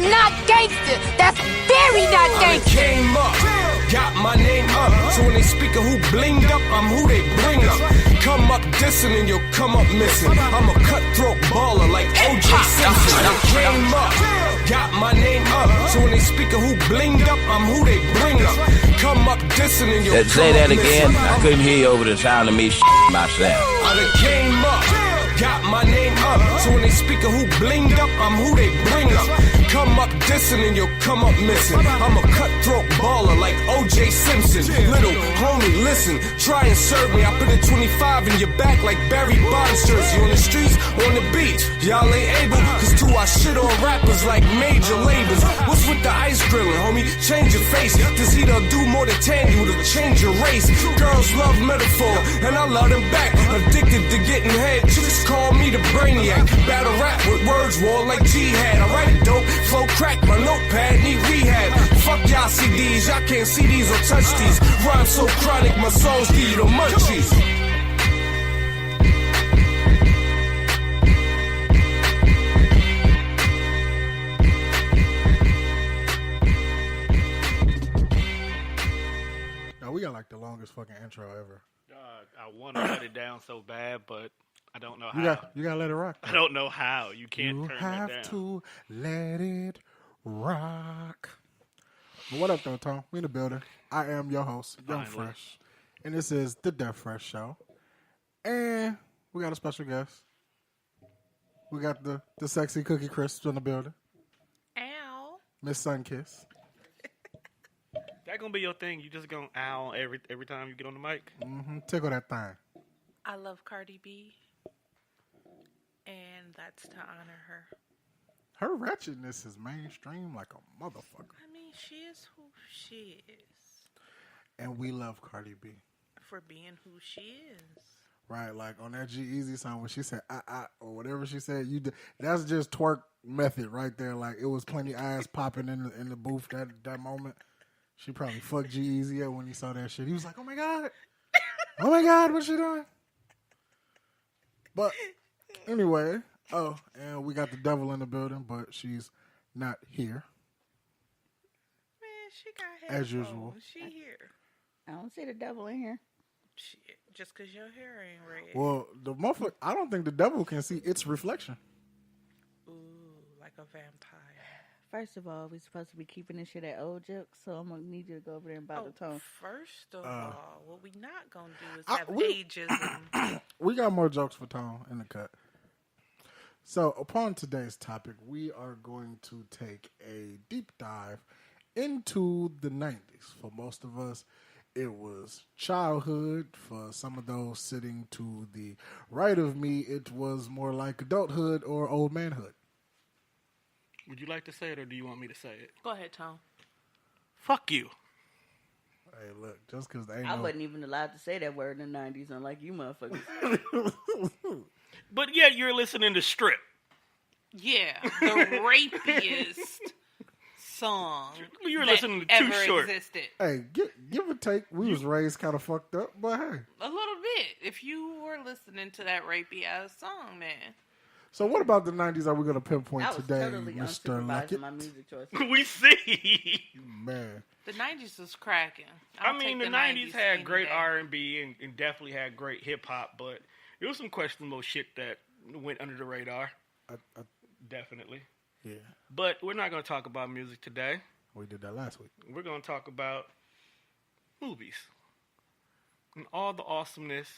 not gangster. That's very not gangster. I came up, got my name up. So when they speak of who blinged up, I'm who they bring up. Come up dissing and you'll come up missing. I'm a cutthroat baller like O.J. Simpson. I came up, got my name up. So when they speak of who blinged up, I'm who they bring up. Come up dissing and you'll come Say that up again. missing. I couldn't hear you over the sound of me myself. I done came up, got my name up. So when they speak of who blinged up, I'm who they bring up. Come up dissing and you'll come up missing. I'm a cutthroat baller like O.J. Simpson. Little homie, listen, try and serve me. I put a 25 in your back like Barry Bonds jersey. On the streets, on the beach, y'all ain't able. Cause to our shit on rappers like major labels. What's with the ice grilling, homie? Change your face. This heat'll do more than tan you to change your race. Girls love metaphor, and I love them back. Addicted to getting head, chicks call me the brainiac. Battle rap with words, war like jihad. I write it dope, flow crack, my notepad need rehab. Fuck y'all CDs, y'all can't see these or touch these. Rhyme so chronic, my songs give you the munchies. Now we got like the longest fucking intro ever. I want to let it down so bad, but I don't know how. You gotta let it rock. I don't know how. You can't You turn that down. have to let it rock. But what up, though, Tom? We in the building. I am your host, Young Finally. Fresh, and this is the Death Fresh Show. And we got a special guest. We got the sexy Cookie Crisp in the building. Ow. Miss Sunkiss. That gonna be your thing? You just gonna owl every time you get on the mic? Mm-hmm. Tickle that thing. I love Cardi B, and that's to honor her. Her wretchedness is mainstream like a motherfucker. I mean, she is who she is. And we love Cardi B. For being who she is. Right, like on that G-Eazy song when she said or whatever she said, that's just twerk method right there. Like it was plenty eyes popping in the booth that moment. She probably fucked G-Eazy up when he saw that shit. He was like, oh my God, what's she doing? But anyway, and we got the devil in the building, but she's not here. Man, she got As headphones. usual. She here. I don't see the devil in here. Shit, just because your hair ain't red. Well, the motherfucker, I don't think the devil can see its reflection. Ooh, like a vampire. First of all, we're supposed to be keeping this shit at old jokes, so I'm gonna need you to go over there and bite the tone. First of all, what we not gonna do is have ageism. We got more jokes for Tom in the cut. So, upon today's topic, we are going to take a deep dive into the 90s. For most of us, it was childhood. For some of those sitting to the right of me, it was more like adulthood or old manhood. Would you like to say it, or do you want me to say it? Go ahead, Tom. Fuck you. Hey, look, just because they ain't I wasn't even allowed to say that word in the 90s, unlike you motherfuckers. But yet you're listening to Strip. Yeah, the rapiest song You were that listening to Too ever Short. existed. Hey, give or take, we was raised kind of fucked up, but hey. A little bit. If you were listening to that rapey ass song, man. So what about the 90s are we going to pinpoint I was today, totally Mr. unsupervised Luckett? in my music choice. We see. Man. The 90s was cracking. I mean, the 90s had any great day. R&B and definitely had great hip-hop, but there was some questionable shit that went under the radar. Definitely. Yeah, But we're not going to talk about music today. we did that last week. We're going to talk about movies and all the awesomeness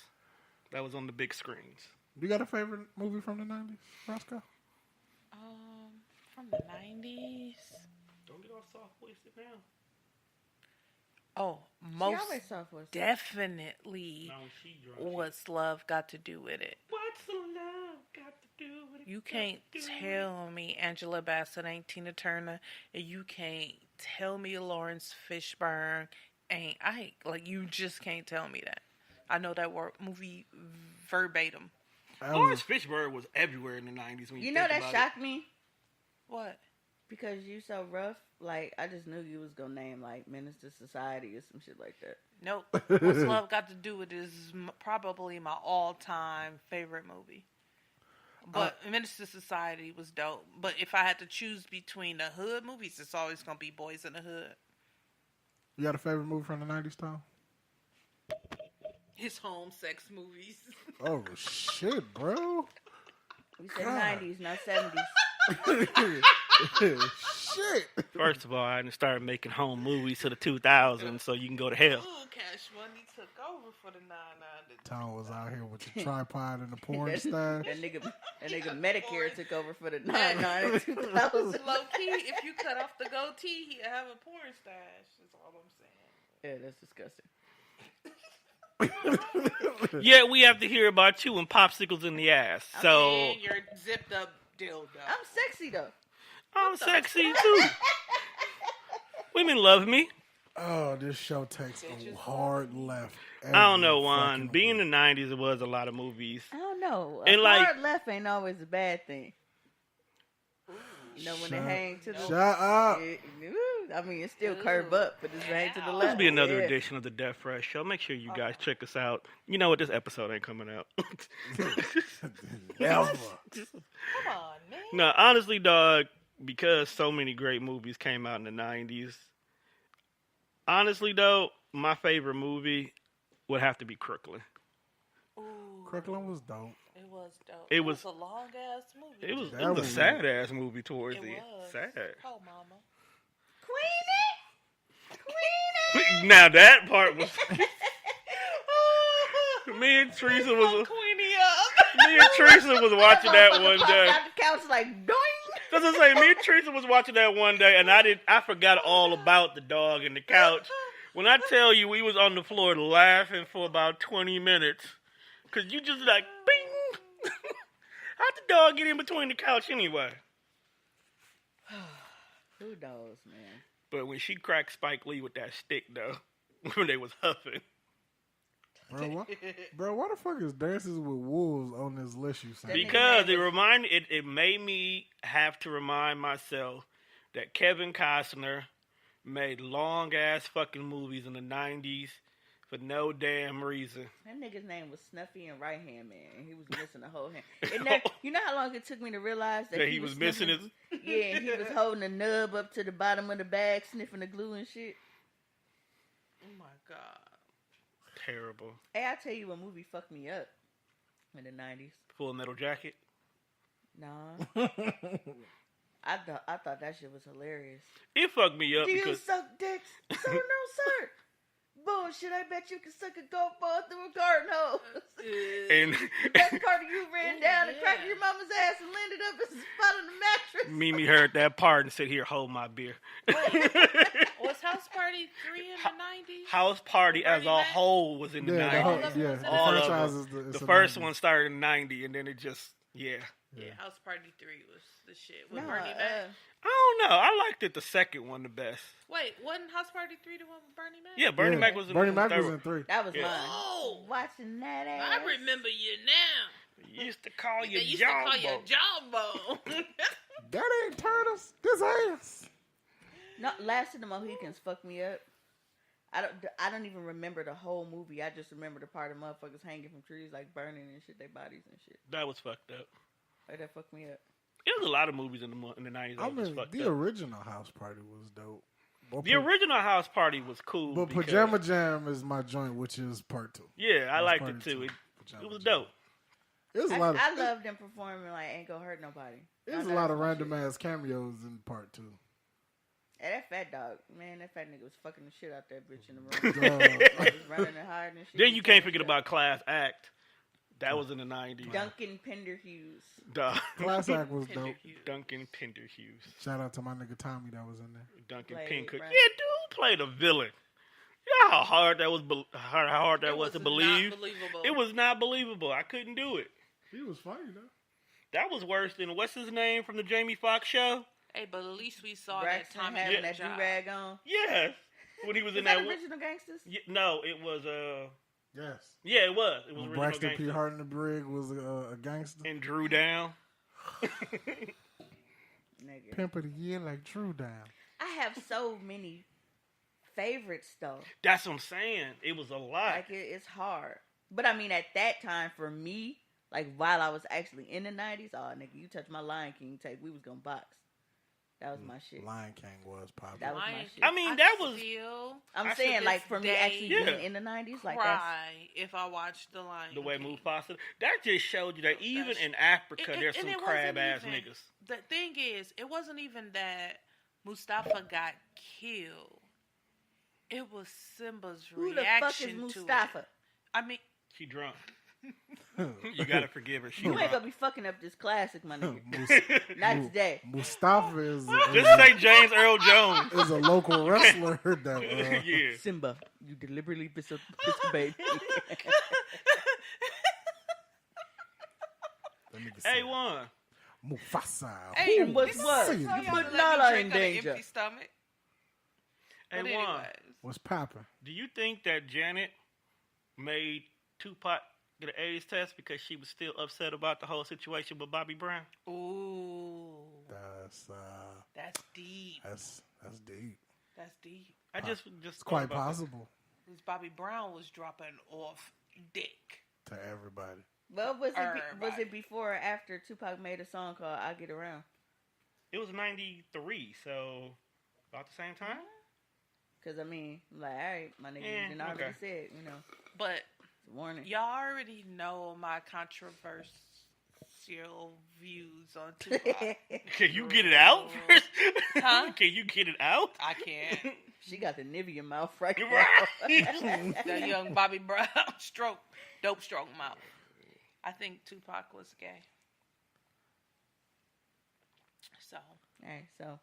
that was on the big screens. You got a favorite movie from the 90s, Roscoe? From the 90s. Don't get all soft-voiced now. Oh, She most always soft voice. definitely Now when she drunk, What's Love Got to Do with It. what's the love got to do with it? You can't tell me Angela Bassett ain't Tina Turner, and you can't tell me Lawrence Fishburne ain't. You just can't tell me that. I know that movie verbatim. Lawrence Fishburne was everywhere in the 90s. When you You know think that about shocked me What? because you so rough. Like I just knew you was gonna name like Menace to Society or some shit like that. Nope. What's Love Got to Do with It is probably my all-time favorite movie. But Menace to Society was dope. But if I had to choose between the hood movies, it's always gonna be Boys in the Hood. You got a favorite movie from the 90s, Tom? His home sex movies. Oh, shit, bro. We said 90s, not 70s. Shit. First of all, I didn't start making home movies to the 2000s, so you can go to hell. Ooh, Cash Money took over for the 990. Tom was out here with the tripod and the porn stash. That nigga Medicare took over for the 99 2000. Low key, if you cut off the goatee, he'd have a porn stash. That's all I'm saying. Yeah, that's disgusting. Yeah, we have to hear about you and popsicles in the ass. So And your zipped up dildo. I'm sexy though. I'm sexy too. Women love me. Oh, this show takes a hard left. I don't know, every Juan. fucking Being in week. the 90s, it was a lot of movies. I don't know. And A like- hard left ain't always a bad thing. You know when they hang to the Shut up. I mean, it's still curve up, but it's hang to the left. This will be another Yeah. edition of the Death Fresh Show. Make sure you guys check us out. You know what? This episode ain't coming out. Ever. Come on, man. No, honestly, dog, because so many great movies came out in the 90s, honestly, though, my favorite movie would have to be Crooklyn. Ooh, Crooklyn was dope. it was dope. It It was- was a long ass movie. It was That a was- sad-ass movie towards It the end. was. Sad. Oh, mama. Queenie! Now, that part was... Me and Teresa was... Queenie up. Me and Teresa was watching that one Popped day. out the couch like doing. That's what I'm saying. Me and Teresa was watching that one day, and I forgot all about the dog and the couch. When I tell you, we was on the floor laughing for about 20 minutes, cause you just like, bing. How'd the dog get in between the couch anyway? Who knows, man? But when she cracked Spike Lee with that stick, though, when they was huffing, Bro, why the fuck is Dances with Wolves on this list you saying? because it made me have to remind myself that Kevin Costner made long ass fucking movies in the 90s for no damn reason. That nigga's name was Snuffy and Right Hand Man, and he was missing a whole hand. You know how long it took me to realize that He was missing his. Yeah, and he was holding a nub up to the bottom of the bag, sniffing the glue and shit. Oh, my God. Terrible. Hey, I tell you what movie fucked me up in the 90s. Full Metal Jacket. Nah. I thought that shit was hilarious. It fucked me up Do you because suck dicks? Sir, no, sir. Bullshit, I bet you can suck a golf ball through a garden hose. and Best part of you ran down and cracked your mama's ass and landed up as a spot on the mattress. Mimi heard that part and said, "Here, hold my beer." Was House Party 3 in the 90s? House Party as a Bernie Mac? whole was in the Yeah, 90s. the All of franchise them. is The a first 90s. one started in 90, and then it just, yeah. Yeah, House Party 3 was the shit with No, Bernie Mac. I don't know. I liked it the second one the best. Wait, wasn't House Party 3 the one with Bernie Mac? Yeah, Bernie Mac was in Bernie the Mac third was one. in 3. that was Yeah. mine. Oh, Watching that ass. I remember you now. You used to call They you used to call you Jawbone. Jawbone. That ain't turtles. This ass. No, Last of the Mohicans fucked me up. I don't even remember the whole movie. I just remember the part of motherfuckers hanging from trees, like burning and shit, their bodies and shit. That was fucked up. Like, that fucked me up. It was a lot of movies in the 90s that I was mean, fucked the up. original House Party was dope. But The original House Party was cool. But because- Pajama Jam is my joint, which is part 2. Yeah, I House liked Party it too. 2, It Pajama was Jam. dope. It was a lot of. I love them performing like Ain't Gonna Hurt Nobody. It was a lot of random ass cameos in part 2. Hey, that fat dog, man, that fat nigga was fucking the shit out that bitch in the room. Dog. He was running and hiding and shit. Then He you fucking can't forget shit about Class Act. That was in the 90s. Duncan Penderhughes. Duh. Class Act was dope. Duncan Penderhughes. Shout out to my nigga Tommy that was in there. Duncan Played, Pincook. bruh. Yeah, dude played a villain. You know how hard that was. How hard that It was to not believe. believable. It was not believable. I couldn't do it. He was funny though. That was worse than what's his name from the Jamie Foxx show. Hey, but at least we saw Braxton that Tommy having did that job. do-rag on. Yes, when he was Is in that that. Original Gangsters? No, it was. Yes. Yeah, it was. It was When original Braxton P. Gangster. Hart in the Brig was a gangster. And Drew Down. Nigga. Pimp of the year like Drew Down. I have so many favorites though. That's what I'm saying. It was a lot. Like it's hard. But I mean, at that time for me, like while I was actually in the 90s, oh nigga, you touch my Lion King tape, we was gonna box. That was my shit. Lion King was popular. That was my shit. I mean, that was. I'm saying, like, for me actually being in the 90s, like, cry if I watched the Lion The way King. Mufasa. That just showed you that even in Africa, there's some crab ass niggas. The thing is, it wasn't even that Mustafa got killed. It was Simba's Who the reaction fuck is to Mustafa? it. I mean, She drunk. You gotta forgive her. She You ain't drunk. gonna be fucking up this classic, my nigga. Not today. Mustafa is Just say James Earl Jones. is a local wrestler that Yeah. Simba, you deliberately disobeyed. A1. Mufasa. hey, Who was this what? is You so y'all put let me Nala drink in on an danger. empty stomach. But A1. anyways, What's poppin'? Do you think that Janet made Tupac get an AIDS test because she was still upset about the whole situation with Bobby Brown? ooh, That's deep. that's deep. That's deep. I just It's thought quite about that. possible Because Bobby Brown was dropping off dick. to everybody. Well, was Everybody. it before or after Tupac made a song called "I Get Around"? It was 93, so about the same time. Because I mean, like, all right, my nigga, Yeah, you done already okay. said, But it's a warning. y'all already know my controversial views on Tupac. Can you get it out first? Huh? Can you get it out? I can't. She got the Nivea mouth right Right. The young Bobby Brown dope stroke mouth. I think Tupac was gay. So, All right, so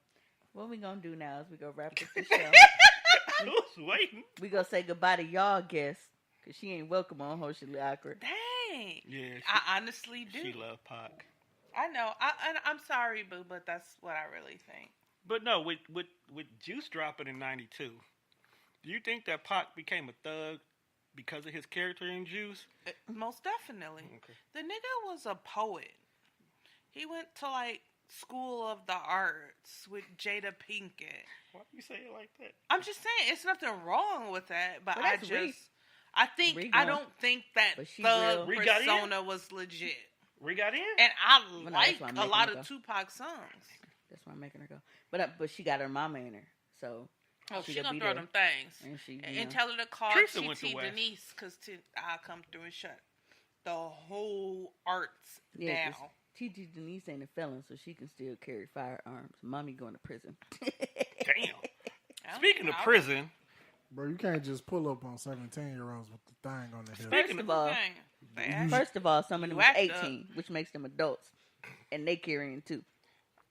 what we gonna do now is we gonna wrap up the show. I was waiting. We gonna say goodbye to y'all guests because she ain't welcome on Socially Awkward. dang. Yeah, I honestly do. she loved Pac. I know. I'm sorry, boo, but that's what I really think. But no, with Juice dropping in 92, do you think that Pac became a thug because of his character in Juice? Most definitely. Okay. The nigga was a poet. He went to like School of the Arts with Jada Pinkett. Why do you say it like that? I'm just saying, it's nothing wrong with that, but Well, I that's just, Ree I gone. don't think that But she thug real. Ree got in? persona was legit. We got in? And I Well, no, like that's why I'm a making lot her of go. Tupac songs. That's why I'm making her go. But she got her mama in her, so Oh, she she gonna gonna be throw there. them things. And she, And tell her to call Teresa went to TT West. Denise, because I'll come through and shut the whole arts yeah, down. TT Denise ain't a felon, so she can still carry firearms. Mommy going to prison. Damn. Speaking of prison, Bro, you can't just pull up on 17-year-olds with the thing on the hip. Speaking First of all, some of them You was act 18, which makes them adults, and they carrying too.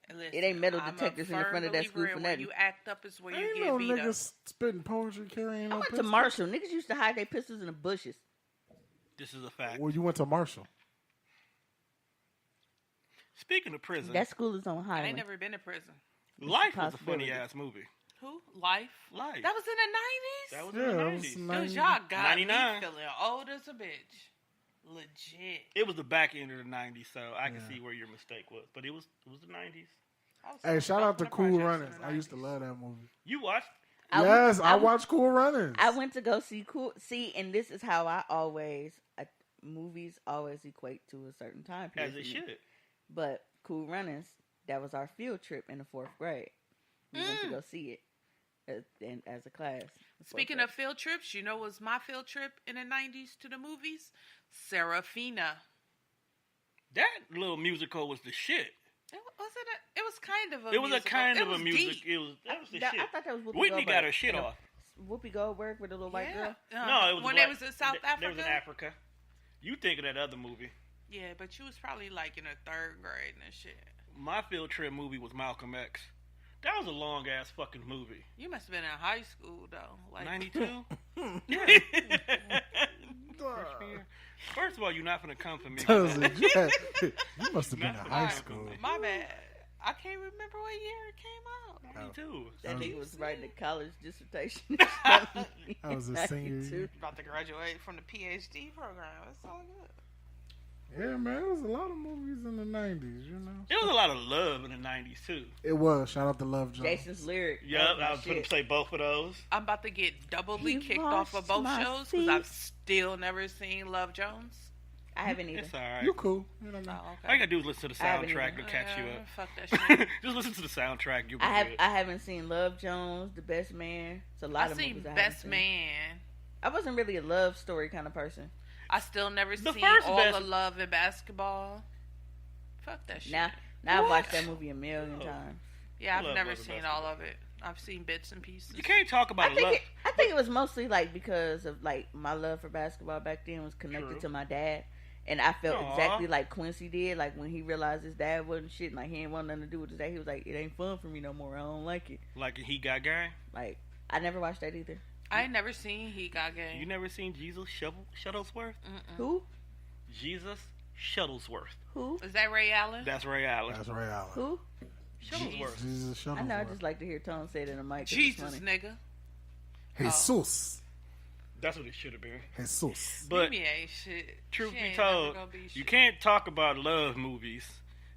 It ain't metal detectors in the front of that school for When nothing. you act up is where you Ain't get no beat up. niggas spitting poetry carrying I no went to pistol. Marshall. Niggas used to hide their pistols in the bushes. this is a fact. Well, you went to Marshall. Speaking of prison, That school is on I Highland. ain't never been to prison. Life was a possibility. funny ass movie. Who? Life? Life. That was in the 90s? That was Yeah, in the that was 90s. Dude, 90. y'all got 99. me feeling old as a bitch. Legit. It was the back end of the 90s, so I can Yeah. see where your mistake was. But it was the 90s. I was Hey, so shout out to stuck in the Cool projects Runnings. in the I used to 90s. love that movie. You watched? Yes, I went- watched Cool Runnings. I went to go see and this is how I always movies always equate to a certain time period. As it for me. should. But Cool Runnings, that was our field trip in the 4th grade. We went to go see it as a class. Speaking of field trips, you know what was my field trip in the 90s to the movies? Serafina. That little musical was the shit. It was kind of a It was a musical. kind It of a was music. deep. That was the I shit. thought that was Whoopi Whitney Goldberg. got her shit You know, off. Whoopi Goldberg with the little white girl. No, it was when black. they was in South Africa. They was in Africa. You think of that other movie. Yeah, but you was probably like in the 3rd grade and shit. My field trip movie was Malcolm X. That was a long ass fucking movie. You must have been in high school though. Like 92? Yeah. First of all, you're not gonna come for me. You must have been in Not high mine. school. My bad. I can't remember what year it came out. 92. That nigga was writing a college dissertation. I was a senior year. About to graduate from the PhD program. It's all good. Yeah, man, there was a lot of movies in the 90s, you know. There was a lot of love in the 90s too. It was. Shout out to Love Jones. Jason's lyric. Yep, I was gonna say both of those. I'm about to get doubly He kicked off of washed both my shows feet. because I've still never seen Love Jones. I haven't either. It's all right. You cool. You know what I mean? Oh, All okay. you gotta do is listen to the I haven't soundtrack either. to catch you up. Fuck that shit. Just listen to the soundtrack. You'll be I good. haven't seen Love Jones, The Best Man. It's a lot I of seen movies I Best haven't seen. Man. I wasn't really a love story kind of person. I still never The seen first All Best- the Love in Basketball. Fuck that shit. Now I've What? watched that movie a million Oh. times. Yeah, I've Love never Love and seen Basketball. all of it. I've seen bits and pieces. You can't talk about I love. think it was mostly like because of like my love for basketball back then was connected True. to my dad, and I felt Aw. exactly like Quincy did. Like when he realized his dad wasn't shit, and like he didn't want nothing to do with his dad. He was like, "It ain't fun for me no more. I don't like it." Like He Got Game. Like I never watched that either. I ain't never seen He Got Game. You never seen Jesus Shuttlesworth? Who? Jesus Shuttlesworth. Who? Is that Ray Allen? That's Ray Allen. That's Ray Allen. Who? Shuttlesworth. Jesus I know. I Shuttlesworth. just like to hear Tone say it in the mic. 'cause it's Jesus, funny. nigga. Jesus. That's what it should have been. Jesus. But Mimi ain't shit. truth She be ain't told, never gonna be you shit. can't talk about love movies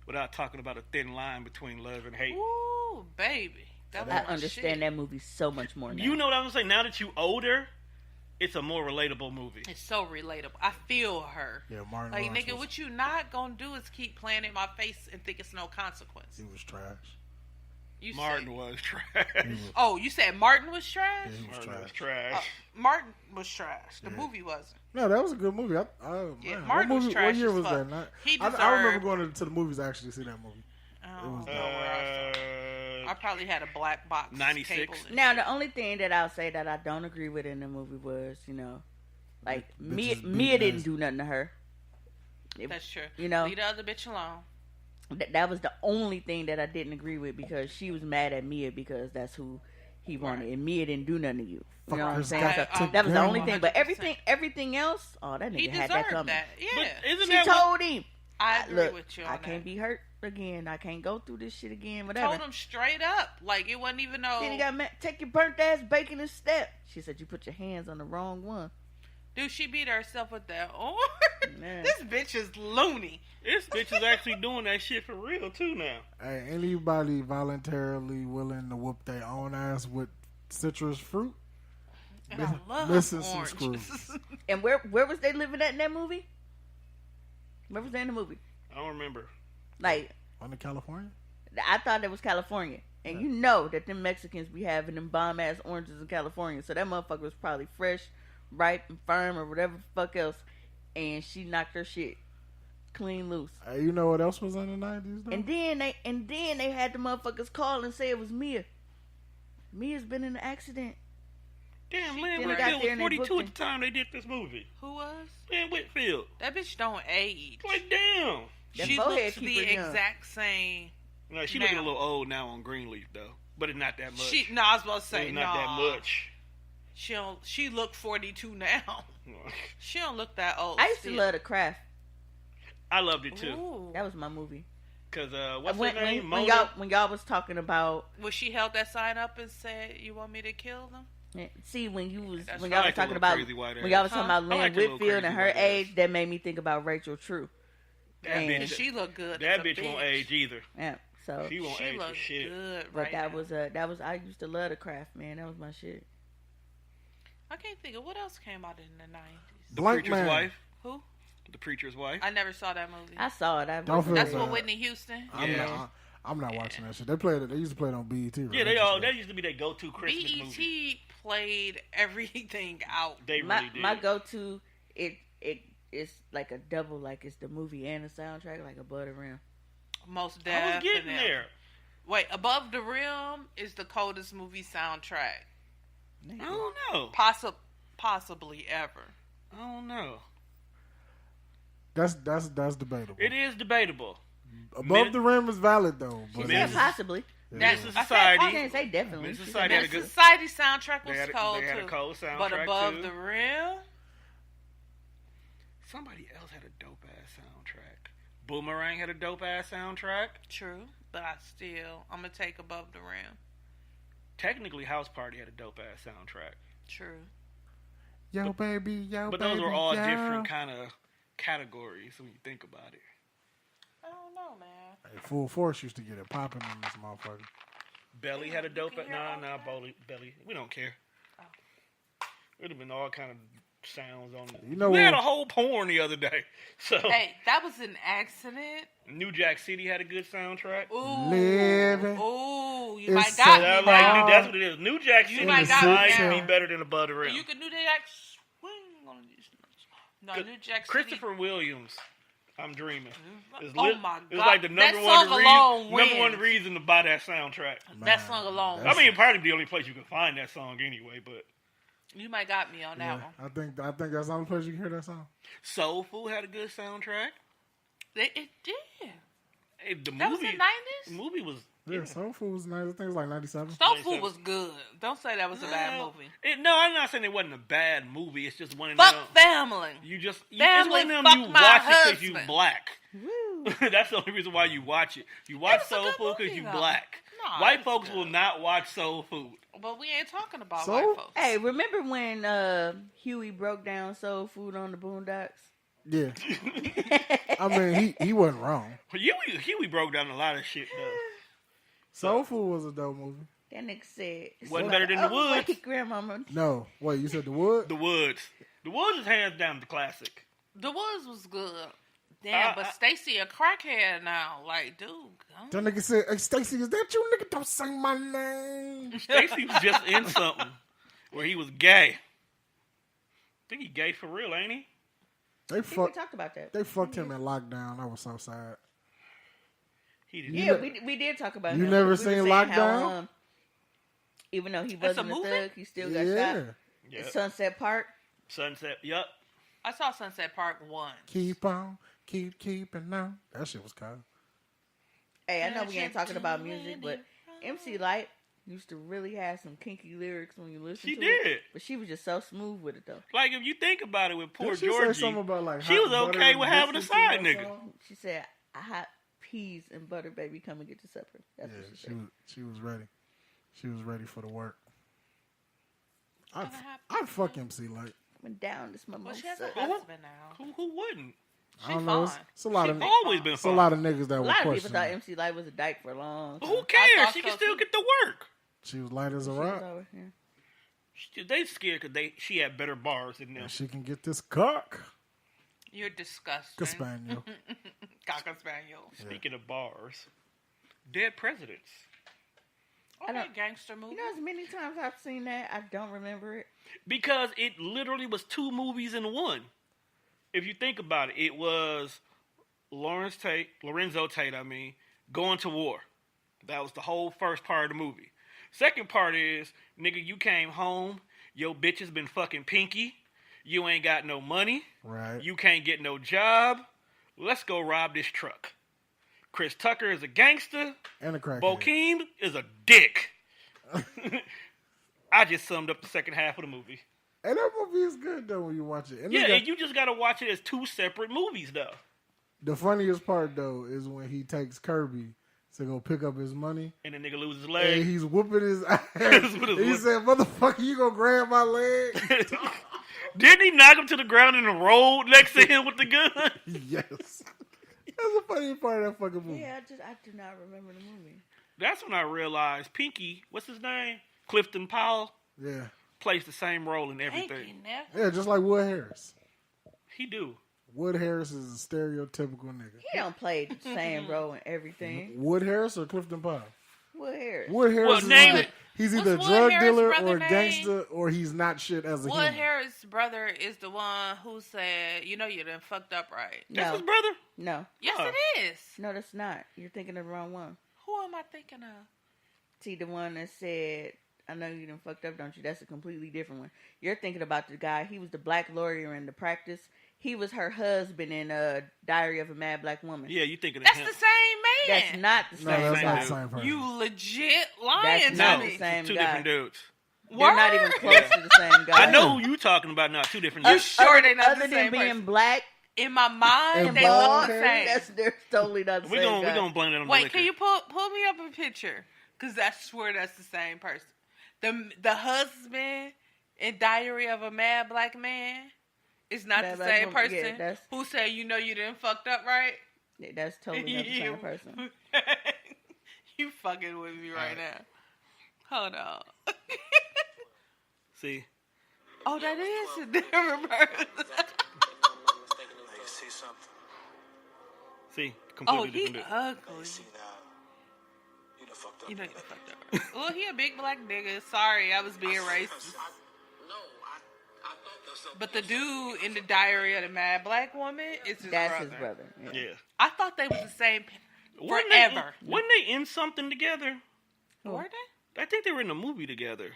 without talking about a thin line between love and hate. Ooh, baby. That was I my understand shit. that movie so much more now. You know what I'm saying? Now that you older, it's a more relatable movie. It's so relatable. I feel her. Yeah, Martin Like, Lawrence nigga, was, what you not gonna do is keep playing in my face and think it's no consequence. he was trash. You Martin said, was trash. He was, oh, you said Martin was trash? yeah, he was Martin was trash. trash. Martin was trash. The Yeah. movie wasn't. No, that was a good movie. Yeah, Man, Martin what was movie, trash What year as was fuck. that? Not, He I remember deserved- going to the movies to actually see that movie. I It don't was know where I saw it. I probably had a black box 96. cable and Now shit. the only thing that I'll say that I don't agree with in the movie was, like Mia Bitches Mia beating didn't ass. do nothing to her. That's true. You know. Leave the other bitch alone. That was the only thing that I didn't agree with because she was mad at Mia because that's who he wanted, and Mia didn't do nothing to you. You know what I'm Fuckers saying? got So to that was the only grandma. thing. But 100%. everything else, oh, that He nigga had that deserved coming. that. Yeah. But isn't She that what, told him, I agree "Look, with you on I that. can't be hurt again. I can't go through this shit again. Whatever." Told him straight up. Like, it wasn't even no... Then he got mad. Take your burnt ass bacon and step. She said you put your hands on the wrong one. Dude, she beat herself with that. Oh, Man. this bitch is loony. this bitch is actually doing that shit for real too now. Hey, anybody voluntarily willing to whoop their own ass with citrus fruit? And I love missing some oranges. screws. And where was they living at in that movie? Where was they in the movie? I don't remember. Like, On to California? I thought it was California. And you know that them Mexicans be having them bomb ass oranges in California. So that motherfucker was probably fresh, ripe, and firm, or whatever the fuck else. And she knocked her shit clean loose. Hey, you know what else was in the 90s, though? And then they had the motherfuckers call and say it was Mia. Mia's been in an accident. Damn, Then Lynn they got Whitfield there was and they 42 booked at the time they did this movie. Who was? Lynn Whitfield. That bitch don't age. Like, damn. That She bowhead looks keep the her young. exact same. No, she looking a Now. little old now on Greenleaf, though. But it's not that much. No, I was about to say, It's not that much. She look 42 now. She don't look that old. I used to still. love The Craft. I loved it, too. Ooh. That was my movie. Because, what's when, her name? when Mona? y'all was talking about When she held that sign up and said, "You want me to kill them?" see when you was That's when right. y'all I was like the talking little about crazy white when ass. y'all was Huh? talking about I Lynn like the little Whitfield and crazy her white ass. age, that made me think about Rachel True. That And- And bitch, she look good. that as a bitch won't age either. Yeah. So She won't She age for look shit. good but right that now. was I used to love The Craft, man. That was my shit. I can't think of what else came out in the 90s. The Blank Preacher's Man. Wife. Who? The Preacher's Wife. I never saw that movie. I saw it. Don't feel That's bad. with Whitney Houston. Yeah. I'm not watching that shit. They played it. They used to play it on BET. Yeah, they all. That used to be their go-to Christmas BET movie. played everything out. They my really did. my go to it's like a double, like it's the movie and the soundtrack, like Above the Rim. Most I definitely. was getting there. Wait, Above the Rim is the coldest movie soundtrack I don't know. possibly ever. I don't know. That's debatable. It is debatable. Above the Rim is valid though. But Yeah, Menace- possibly. Menace to I said- Society. I can't say definitely. Menace to She Society said had a good. Society soundtrack was They had a, cold they had too. a cold soundtrack But Above too. the Rim, Somebody else had a dope ass soundtrack. Boomerang had a dope ass soundtrack. true. But I'm gonna take Above the Rim. Technically, House Party had a dope ass soundtrack. True. Yo, baby, yo, But baby, those were all yo. different kind of categories when you think about it. I don't know, man. Hey, Full Force used to get it popping on this motherfucker. Belly had a dope. can hear Nah, all that? Belly. We don't care. Oh. It'd have been all kind of sounds on it. You know we had a what? whole porn the other day. So Hey, that was an accident. New Jack City had a good soundtrack. Ooh. Living Ooh, you is might so got That me like now. that's what it is. New Jack City might got me might now. be better than Above the Rim. You can do that swing on these nuts. No, New Jack City. Christopher Williams, I'm Dreaming. It's Oh my It's God. like the That number song alone number one wins. reason to buy that soundtrack. That song alone. I mean, probably the only place you can find that song anyway. But You might got me on that Yeah, one. I think that's the only place you can hear that song. Soul Food had a good soundtrack. It did. Hey, the That was movie, in the 90s? the movie was. Yeah, Soul Food was nice. I think it was like 97. Soul Food was good. Don't say that was a bad Well, movie. No, I'm not saying it wasn't a bad movie. It's just one of Fuck them. family. It's Family, one of them fuck you my watch it because you husband. black. Woo. That's the only reason why you watch it. You watch was a Soul good Food because movie, you though. black. No, White it was folks good. will not watch Soul Food. But we ain't talking about So? white folks. Hey, remember when Huey broke down Soul Food on the Boondocks? Yeah. I mean, he wasn't wrong. Huey broke down a lot of shit though. Soul Food was a dope movie. That nigga said. Wasn't better than The Woods. Wait, grandmama. No, wait, you said The Wood? The Woods. The Woods is hands down the classic. The Woods was good. Damn, but Stacy a crackhead now. Like, dude. That nigga said, "Hey, Stacy, is that you, nigga? Don't say my name." Stacey was just in something where he was gay. I think he gay for real, ain't he? They I think we fucked. talked about that. They fucked him in lockdown. I was so sad. He did. Yeah, we did talk about You him. never We were seen saying Lockdown? how, even though he That's wasn't a a movie? thug, he still got Yeah. shot. Yep. At Sunset Park. Sunset. Yup. I saw Sunset Park once. Keep on, keeping on. That shit was cold. Hey, I know we ain't talking about music, but MC Light used to really have some kinky lyrics when you listen She to did. it. But she was just so smooth with it, though. Like if you think about it, with poor Did she Georgie, say something about like she hot was butter okay and with having a biscuits in side that nigga. song? She said, "I hot peas and butter, baby, come and get your supper." That's Yeah, what she said. she was ready. She was ready for the work. I'd happen. fuck MC Light. Went down this Well, mimosa. she has a husband now. Who wouldn't? I don't know. fine. It's a lot of She's always been it's a fine. lot of niggas that A were lot of people questioning. thought MC Light was a dyke for a long time. Who cares? thought She so, can still too. get to work. She was light as a She was rock. over here. They scared because she had better bars than them. And she can get this cock. You're disgusting. Caspaniel. Cocker spaniel. Speaking of bars, Dead Presidents. Okay, don't- gangster movie. You know, as many times I've seen that, I don't remember it. Because it literally was two movies in one. If you think about it, it was Lorenzo Tate, going to war. That was the whole first part of the movie. Second part is, nigga, you came home, your bitch has been fucking Pinky, you ain't got no money, Right. you can't get no job, let's go rob this truck. Chris Tucker is a gangster, And a crackhead. Bokeem is a dick. I just summed up the second half of the movie. And that movie is good though when you watch it. And Yeah, nigga, and you just gotta watch it as two separate movies, though. the funniest part though is when he takes Kirby to go pick up his money. And the nigga loses his And leg. he's whooping his ass. With his he lip. said, "Motherfucker, you gonna grab my leg?" Didn't he knock him to the ground in the road next to him with the gun? Yes. That's the funniest part of that fucking movie. Yeah, I do not remember the movie. That's when I realized Pinky, what's his name? Clifton Powell, Yeah. plays the same role in Thank everything. you, Neff. Yeah, just like Wood Harris. He do. Wood Harris is a stereotypical nigga. He don't play the same role in everything. Wood Harris or Clifton Powell? Wood Harris. Wood Harris Well, is name either, it. he's What's either a Wood drug Harris' dealer brother or a name? gangster or he's not shit as a Wood human. Harris' brother is the one who said, you know, you done fucked up right. That's No, his brother? no, Yes, Oh. it is. no, that's not. You're thinking of the wrong one. Who am I thinking of? See, the one that said, "I know you done fucked up, don't you?" That's a completely different one. You're thinking about the guy. He was the black lawyer in The Practice. He was her husband in Diary of a Mad Black Woman. Yeah, you thinking of That's him. the same man. That's not the No, same that's Same not guy. the same person. You legit lying That's to not No, the me. same two guy. different dudes. They're not even close to the same guy. I know who you talking about now. Two different You dudes. sure they not Other the than same being person? black In my mind, And they look bald the hair, same. they're totally not the We same guy. gonna blame it on the Wait, liquor. can you pull me up a picture? Because I swear that's the same person. The husband in Diary of a Mad Black Man is not Mad the Black same Woman, person yeah, that's- who said, you know, you didn't fucked up right. Yeah, that's totally not the same person. You fucking with me right now. Hold on. See, Oh, that is a different person. You see something? See, Oh, completely he different. ugly. See now. You done fucked up. You know you fucked up. Well, he a big black nigga. Sorry, I was being racist. No, I thought that's something. But the dude in the Diary of the Mad Black Woman is his That's brother. his brother. Yeah. Yeah. I thought they was the same Wasn't forever. Wasn't they in something together? Were they? I think they were in a movie together.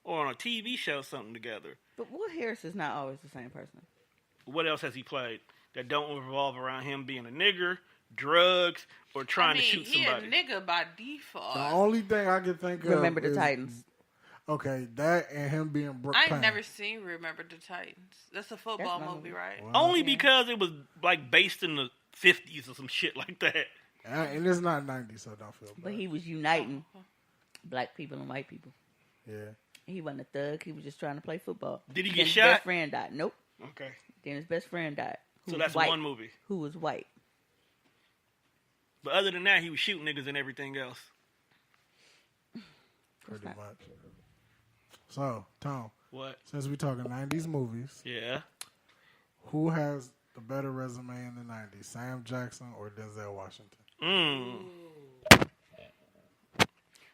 Or on a TV show, something together. But Will Harris is not always the same person. What else has he played that don't revolve around him being a nigger, drugs, or trying to shoot somebody? He a nigga by default. The only thing I can think of Remember the is, Titans. Okay, that and him being Brooke I ain't Payne. never seen Remember the Titans. That's a football That's my movie, movie. right? Well, Only because it was like based in the 50s or some shit like that. and it's not 90, so don't feel bad. But he was uniting black people and white people. Yeah. He wasn't a thug. He was just trying to play football. Did he Then get his shot? best friend died. Nope. Okay. Then his best friend died. Who So was that's white, one movie. Who was white. But other than that, he was shooting niggas and everything else. Pretty much. So, Tom, What? since we talking 90s movies, Yeah. who has the better resume in the 90s, Sam Jackson or Denzel Washington?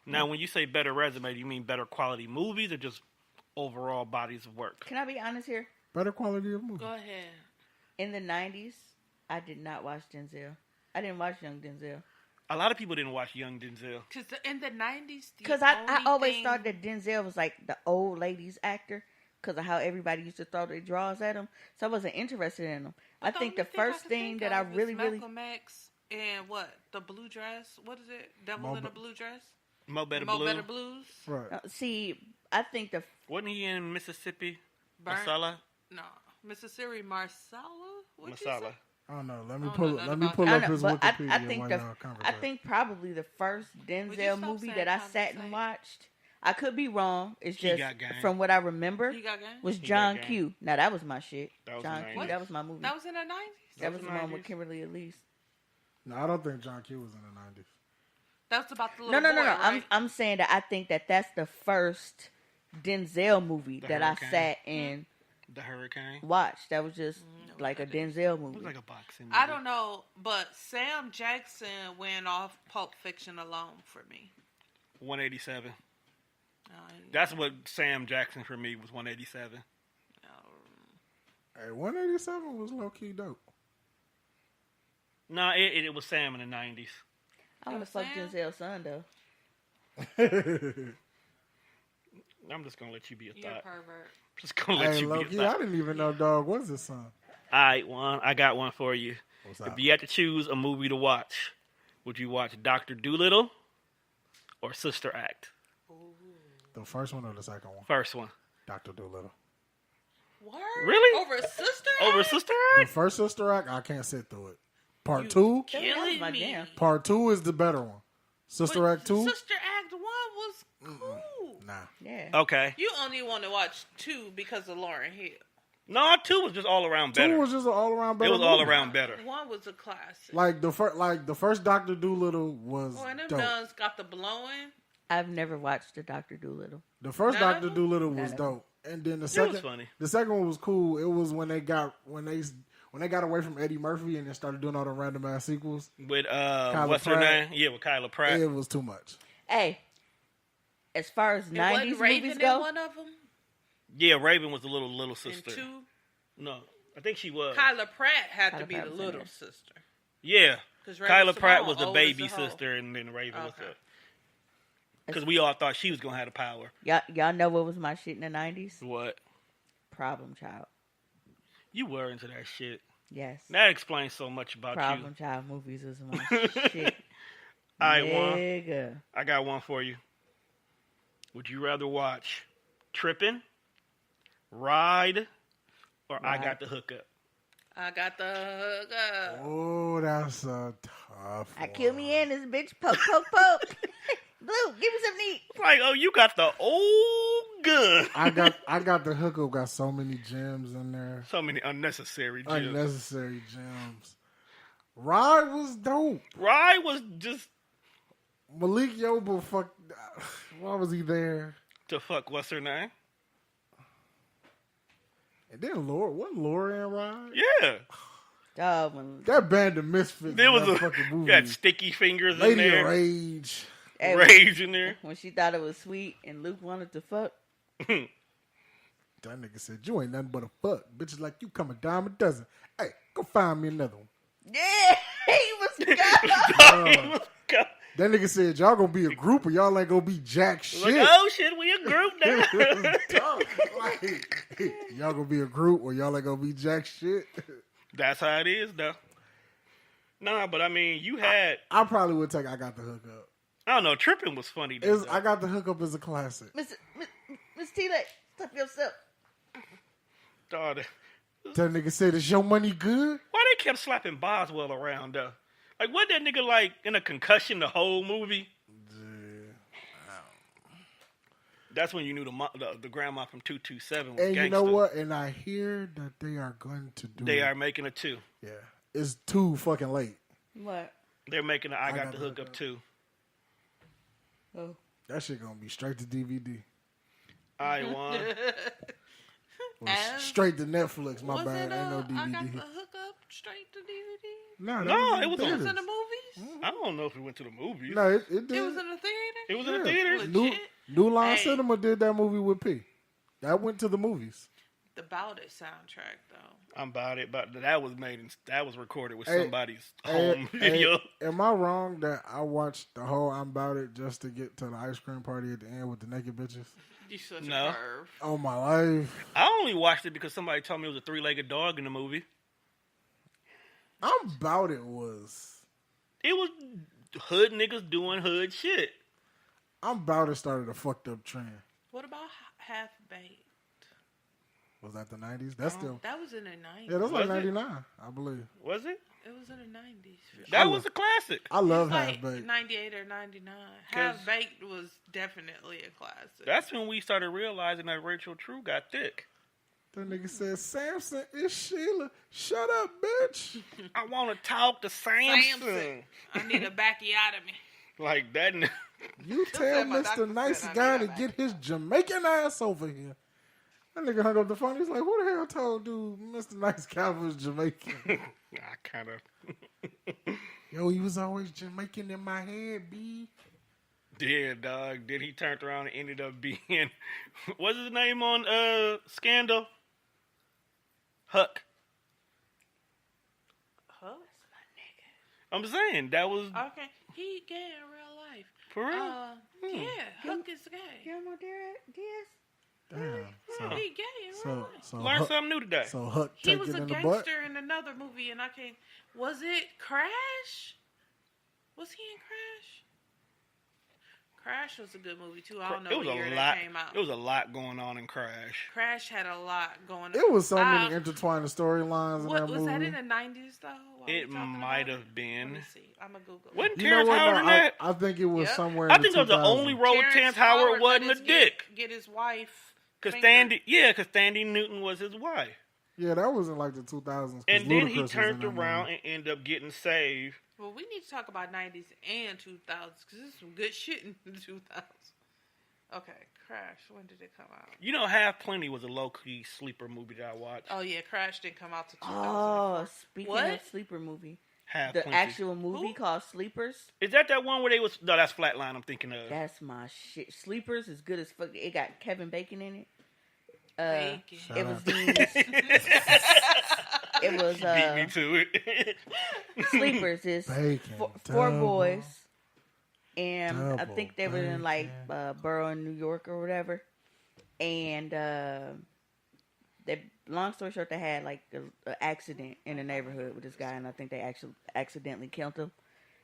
Now, when you say better resume, do you mean better quality movies or just overall bodies of work? Can I be honest here? Better quality of movie. Go ahead. In the 90s, I did not watch Denzel. I didn't watch Young Denzel. A lot of people didn't watch Young Denzel. Because in the 90s, Because I always thought that Denzel was like the old ladies actor because of how everybody used to throw their draws at him. So I wasn't interested in him. I think the first thing that I really Malcolm X and what? The blue dress? What is it? Devil in a blue dress? Mo Better Mo Blue. Better Blues? Right. see, I think the Wasn't he in Mississippi? Burnt- Masala? No. Mississippi Marsala? What'd you say? Masala. I don't know. Let me I don't pull. know Let nothing me about pull I up know, his but Wikipedia I think while the y'all conversate. I think probably the first you Denzel stop movie saying that I sat and conversate? watched. I could be wrong. It's He just Got Game. from what I remember He got game? was He John Got Game. Q. Now that was my shit. That was John the Q. 90s. That was my movie. That was in the 90s? That was was the the one with 90s. Kimberly Elise. No, I don't think John Q was in the 90s. That was about the No, little no, no, boy, no. right? I'm saying that I think that that's the first Denzel movie The that Hurricane. I sat and The Hurricane. watched. That was just like a Denzel It movie. was like a boxing movie. I don't know, but Sam Jackson went off Pulp Fiction alone for me. 187. Uh, That's what Sam Jackson for me was 187. Hey, 187 was low key dope. No, it was Sam in the 90s. I want to fuck Denzel's son though. I'm just gonna let you be a You're a thought. pervert. Just gonna let Hey, you low be key, a I thought. didn't even know Dog was his son. All right, I got one for you. What's If up? you had to choose a movie to watch, would you watch Dr. Dolittle or Sister Act? The first one or the second one? First one. Dr. Dolittle. Word? Really? Over a sister? Over Sister The Act? first Sister Act, I can't sit through it. Part 2? That was Killing my me. jam. Part 2 is the better one. Sister But Act 2? Sister Act 1 was cool. Nah. Yeah. Okay. You only want to watch 2 because of Lauryn Hill. No, 2 was just all around better. 2 was just an all around It better was all movie. around better. 1 was a classic. Like the first Dr. Dolittle was Oh, and them dope. nuns got the blowing. I've never watched the Dr. Dolittle. The first None of Dr. them? Dolittle was None of dope. And then the was second funny. The second one was cool. It was when they got away from Eddie Murphy and then started doing all the random ass sequels. With Kyla what's her Pratt. name? Yeah, with Kyla Pratt. It was too much. Hey, as far as It 90s wasn't Raven movies in go, one of them. Yeah, Raven was the little And sister. 2. No, I think she was. Kyla Pratt had Kyla to be Pratt the was in little there. sister. Yeah. 'Cause Kyla Raven Pratt Simone was the old as baby a hoe. sister, and then Raven was Okay. the... Because we all thought she was going to have the power. y'all know what was my shit in the 90s? What? Problem Child. You were into that shit. Yes. That explains so much about Problem Child movies is my shit. you. All right, one. Nigga. I got one for you. Would you rather watch Trippin', Ride, or I Ride. Got the Hookup? I got the hook up. Oh, that's a tough I one. kill me in this bitch. Poke, poke, poke. Blue, give me some meat. It's like, oh, you got the old gun. I got the hookup. Got so many gems in there. So many unnecessary gems. Unnecessary gems. Ride was dope. Ride was just Malik Yoba fuck. Why was he there? to fuck what's her name? And then wasn't Laura and Rod? Yeah. That band of Misfits. There was in a that fucking movie. got sticky fingers Lady in there. of Rage. Hey, Rage in there. when she thought it was sweet and Luke wanted to fuck. That nigga said, you ain't nothing but a fuck. Bitches like you come a dime a dozen. Hey, go find me another one. Yeah, he was gone. That nigga said, y'all gonna be a group or y'all ain't gonna be jack shit. Like, oh shit, we a group now. Y'all gonna be a group or y'all ain't gonna be jack shit. That's how it is, though. Nah, but I mean, you had... I probably would take I Got the Hook Up. I don't know, Tripping was funny, though. I Got the Hook Up is a classic. Miss T-Lay, stop yourself. Daughter. That nigga said, is your money good? Why they kept slapping Boswell around, though? Like, what that nigga like in a concussion the whole movie? That's when you knew the grandma from 227 was And gangster. you know what? And I hear that they are going to do They are making a 2. Yeah. It's too fucking late. What? They're making I Got the Hook Up 2. Oh. That shit gonna be straight to DVD. I won. Straight to Netflix, my Was bad. it, Ain't no DVD. I got the hookup straight to DVD? No, it was It was in the movies? I don't know if it went to the movies. No, it did. It was in the theater? It was in the theaters. New Line Hey. Cinema did that movie with P. That went to the movies. The Bout It soundtrack, though. I'm about it, but that was recorded with Hey, somebody's home video. Am I wrong that I watched the whole I'm About It just to get to the ice cream party at the end with the naked bitches? You such No. a perv. Oh my life. I only watched it because somebody told me it was a 3-legged dog in the movie. I'm About It was. It was hood niggas doing hood shit. I'm About It started a fucked up trend. What about Half Baked? Was that the 90s? That's still. That was in the 90s. Yeah, that's like Was it? 99, I believe. Was it? It was in the 90s. That was a classic. I love It's Half like Baked. 98 or 99. Half Baked was definitely a classic. That's when we started realizing that Rachel True got thick. That nigga said, Samson, it's Sheila. Shut up, bitch. I want to talk to Samson. I need a backiotomy. Like that. You tell my Mr. doctor Nice said I Guy need to a get his Jamaican ass over here. That nigga hung up the phone. He's like, who the hell told dude Mr. Nice Guy was Jamaican? I kind of. Yo, he was always Jamaican in my head, B. Yeah, dog. Then he turned around and ended up being, what's his name on Scandal? Huck. Huh? I'm saying that was Okay. He gay in real life. for real. Yeah, Huck is gay. Guillermo Diaz? Damn. So, He gay in real life. so Learn Huck, something new today. so Huck He take was it a in the butt. gangster in another movie, and I can't. Was it Crash? Was he in Crash? Crash was a good movie too. I don't know It was what year a lot. that came out. It was a lot going on in Crash. Crash had a lot going on. It was so many intertwined storylines in What that was movie. that in the 90s though? While we It talking might about have it? been. Let me see. I'm gonna Google. Wasn't You know Terrence what? Howard No, in that? I think it was Yep. somewhere. I in think the that was the 2000s. only role Terrence Howard wasn't a let his dick. Get his wife. Because fingered. Sandy Newton was his wife. Yeah, that was in like the 2000s. 'cause And then Ludacris he was turned in that around movie. and ended up getting saved. Well, we need to talk about 90s and 2000s because there's some good shit in the 2000s. Okay, Crash. When did it come out? You know, Half Plenty was a low-key sleeper movie that I watched. Oh yeah, Crash didn't come out to 2000. Oh, speaking What? of sleeper movie. Half The Plenty. actual movie Who? called Sleepers. Is that one where they was... No, that's Flatline I'm thinking of. That's my shit. Sleepers is good as fuck. It got Kevin Bacon in it. Bacon. It was these. It was Beat me to it. Sleepers is Bacon, four double, boys, and I double think they were in like bacon. borough in New York or whatever. And they, long story short, they had like an accident in the neighborhood with this guy, and I think they actually accidentally killed him,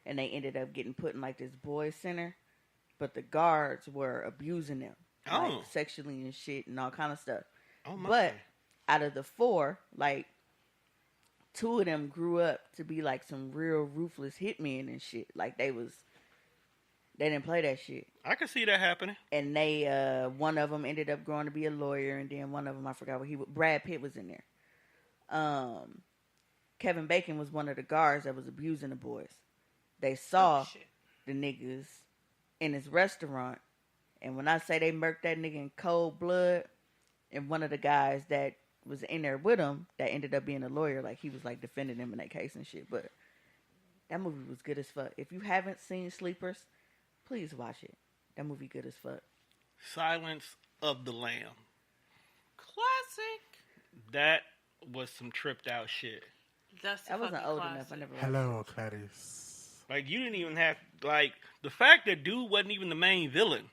and they ended up getting put in like this boys' center, but the guards were abusing them, like Oh. sexually and shit and all kind of stuff. Oh, my. But out of the 4, like 2 of them grew up to be like some real ruthless hitmen and shit. Like they didn't play that shit. I can see that happening. And they, one of them ended up growing to be a lawyer, and then one of them, I forgot what Brad Pitt was in there. Kevin Bacon was one of the guards that was abusing the boys. They saw shit. the niggas in his restaurant, and when I say they murked that nigga in cold blood, and one of the guys that was in there with him that ended up being a lawyer. Like, he was, like, defending him in that case and shit. But that movie was good as fuck. If you haven't seen Sleepers, please watch it. That movie good as fuck. Silence of the Lamb. Classic. That was some tripped out shit. That's I wasn't fucking old classic. enough. I never watched Hello, Clarice. Like, you didn't even have, like, the fact that dude wasn't even the main villain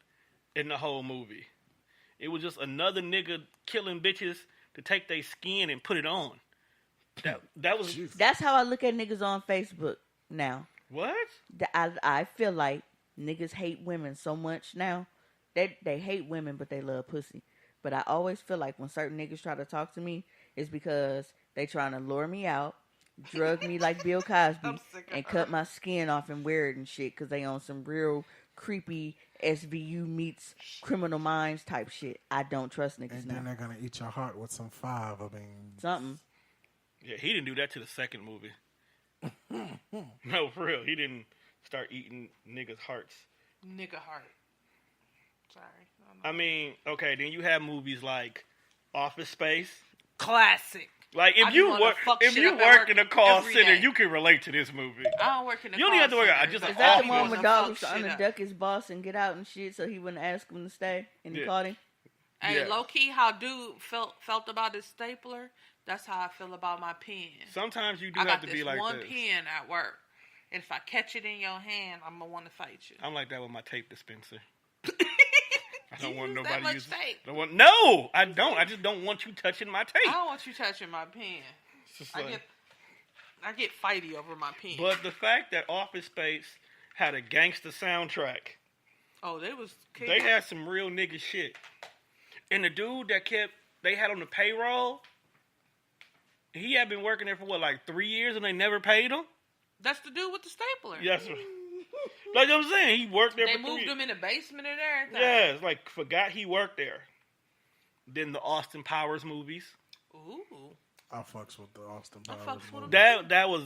in the whole movie. It was just another nigga killing bitches to take their skin and put it on. That was... That's how I look at niggas on Facebook now. What? I feel like niggas hate women so much now. They hate women, but they love pussy. But I always feel like when certain niggas try to talk to me, it's because they trying to lure me out, drug me like Bill Cosby, and cut my skin off and wear it and shit because they on some real creepy SVU meets Criminal Minds type shit. I don't trust niggas And now. then they're going to eat your heart with some 5. I mean... Something. Yeah, he didn't do that to the second movie. No, for real. He didn't start eating niggas' hearts. Nigga heart. Sorry. I mean, okay, then you have movies like Office Space. Classic. Like, I if you be wanna work, fuck if shit you up at work work in a call every center, day. you can relate to this movie. I don't work in the You don't even have to worry about just call an center. Is that the office. one where Fuck dog was shit trying to up. duck his boss and get out and shit so he wouldn't ask him to stay? And he Yeah. caught him? Hey, Yeah. low key, how dude felt about his stapler. That's how I feel about my pen. Sometimes you do I have got to this be like one this. pen at work, and if I catch it in your hand, I'm gonna want to fight you. I'm like that with my tape dispenser. I don't You want use that nobody much using. tape? No, I don't. I just don't want you touching my I tape. don't want you touching my pen. It's just I like- get fighty over my pen. But the fact that Office Space had a gangster soundtrack, oh, they was they kicking. had some real nigga shit. And the dude that they had on the payroll, he had been working there for what, like 3 years, and they never paid him. That's the dude with the stapler. Yes, like I'm saying, he worked there. They for 3 moved years. him in the basement and everything. Yeah, it's like forgot he worked there. Then the Austin Powers movies. Ooh. I fucks with the Austin I Powers fucks with movie. That was,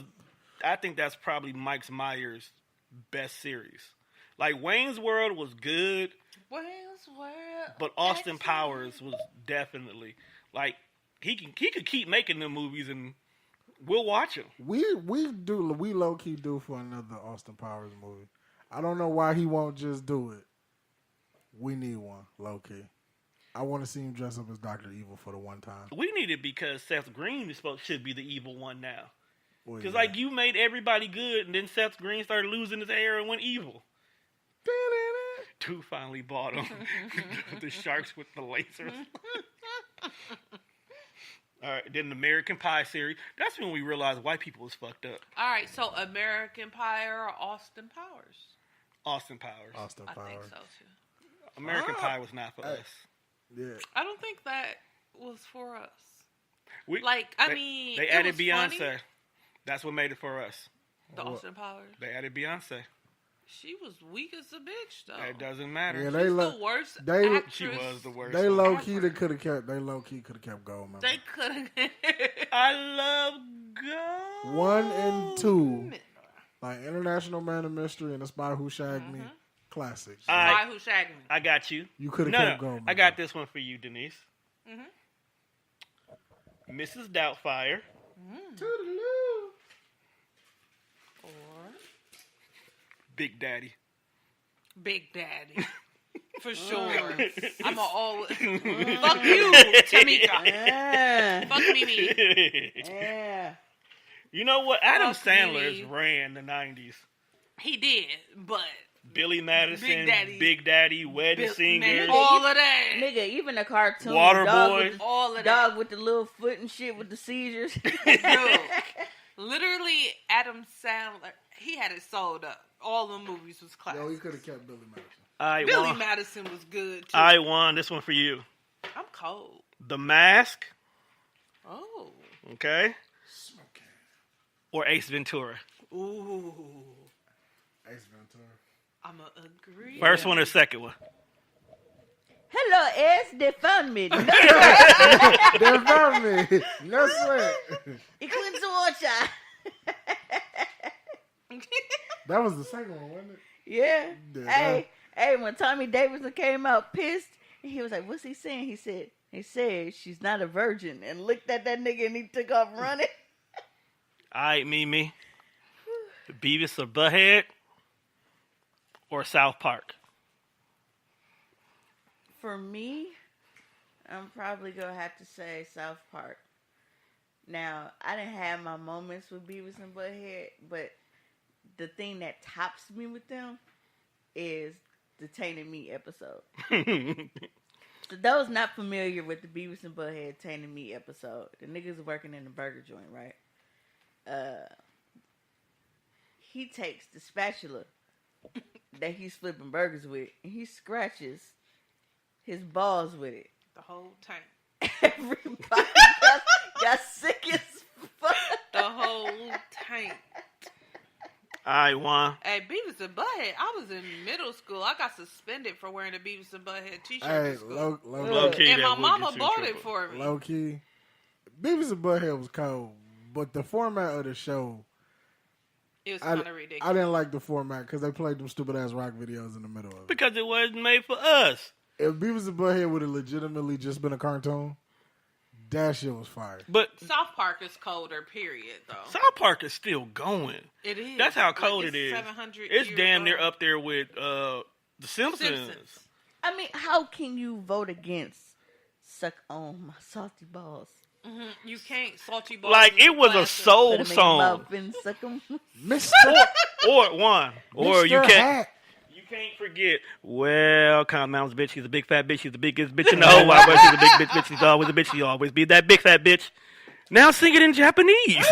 I think that's probably Mike Myers' best series. Like Wayne's World was good, Where's where? but Austin Powers was definitely like he could keep making them movies and we'll watch them. We low key do for another Austin Powers movie. I don't know why he won't just do it. We need one, low key. I want to see him dress up as Dr. Evil for the one time. We need it because Seth Green should be the evil one now. Well, Because yeah. like you made everybody good, and then Seth Green started losing his hair and went evil. Two finally bought him. The sharks with the lasers. All right, then the American Pie series. That's when we realized white people was fucked up. All right, so American Pie or Austin Powers? Austin Powers. Austin I Powers. think so too. American Pie was not for us. Yeah. I don't think that was for us. We, Like, I mean, they it added was Beyonce. funny. That's what made it for us. The Austin Powers. They added Beyonce. She was weak as a bitch, though. It doesn't matter. Yeah, She's they the worst they- actress. She was the worst. They one. low key they could have kept. They low key could have kept going, man. They could have. I love God. 1 and 2, like International Man of Mystery and The Spy Who Shagged Me, classics. All right. Why who shagged me? I got you. You could have No, kept no, going. I got this one for you, Denise. Mm-hmm. Mrs. Doubtfire. Or Big Daddy. Big Daddy. For sure. I'm a all. Fuck you, Tamika. Yeah. Fuck Mimi. Yeah. You know what? Adam Fuck Sandler me. ran the 90s. He did, but Billy Madison, Big Daddy. Wedding man, Singer. all of that. Nigga, even the cartoon Water dog Boy. with the, All of that. dog with the little foot and shit with the seizures. Yo, literally, Adam Sandler, he had it sold up. All the movies was classic. Yo, he could have kept Billy Madison. I Billy won. Madison was good, too. I won. This one for you. I'm cold. The Mask. Oh. Okay. Or Ace Ventura. Ooh. Ace Ventura. I'm going to agree. First one or second one? Hello, es de family. They found me. No sweat. Ich bin so That was the second one, wasn't it? Yeah. Yeah, Hey, when Tommy Davidson came out pissed, and he was like, "What's he saying?" He said, He said she's not a virgin and looked at that nigga and he took off running. All right, Mimi. Beavis or Butthead or South Park? For me, I'm probably going to have to say South Park. Now, I didn't have my moments with Beavis and Butthead, but the thing that tops me with them is the Tainted Meat episode. So those not familiar with the Beavis and Butthead Tainted Meat episode, the niggas working in the burger joint, right? He takes the spatula that he's flipping burgers with, and he scratches his balls with it. The whole tank. Everybody got sick as fuck. The whole tank. All right, Juan. Hey, Beavis and Butthead, I was in middle school. I got suspended for wearing a Beavis and Butthead t-shirt Hey, in school. Low key, And that my would mama get you in bought it trouble. for me. Low key, Beavis and Butthead was cold, but the format of the show, It was I kind of ridiculous. didn't like the format because they played them stupid ass rock videos in the middle of it. Because it wasn't made for us. If Beavis and Butthead would have legitimately just been a cartoon, that shit was fire. But South Park is colder, period, though. South Park is still going. It is. That's how Like, cold it's it is. 700 It's years damn near old. up there with The Simpsons. Simpsons. I mean, how can you vote against suck on my salty balls? Mm-hmm. You can't. Salty balls. Like, is it was a classic. soul Put 'em in your song. mouth and suck 'em. Mr. Or one. Or you Mr. can't. Hat. You can't forget. Well, Count Mountain's bitch. She's a big fat bitch. She's the biggest bitch in the whole wide world. She's a big bitch. She's always a bitch. She'll always be that big fat bitch. Now sing it in Japanese.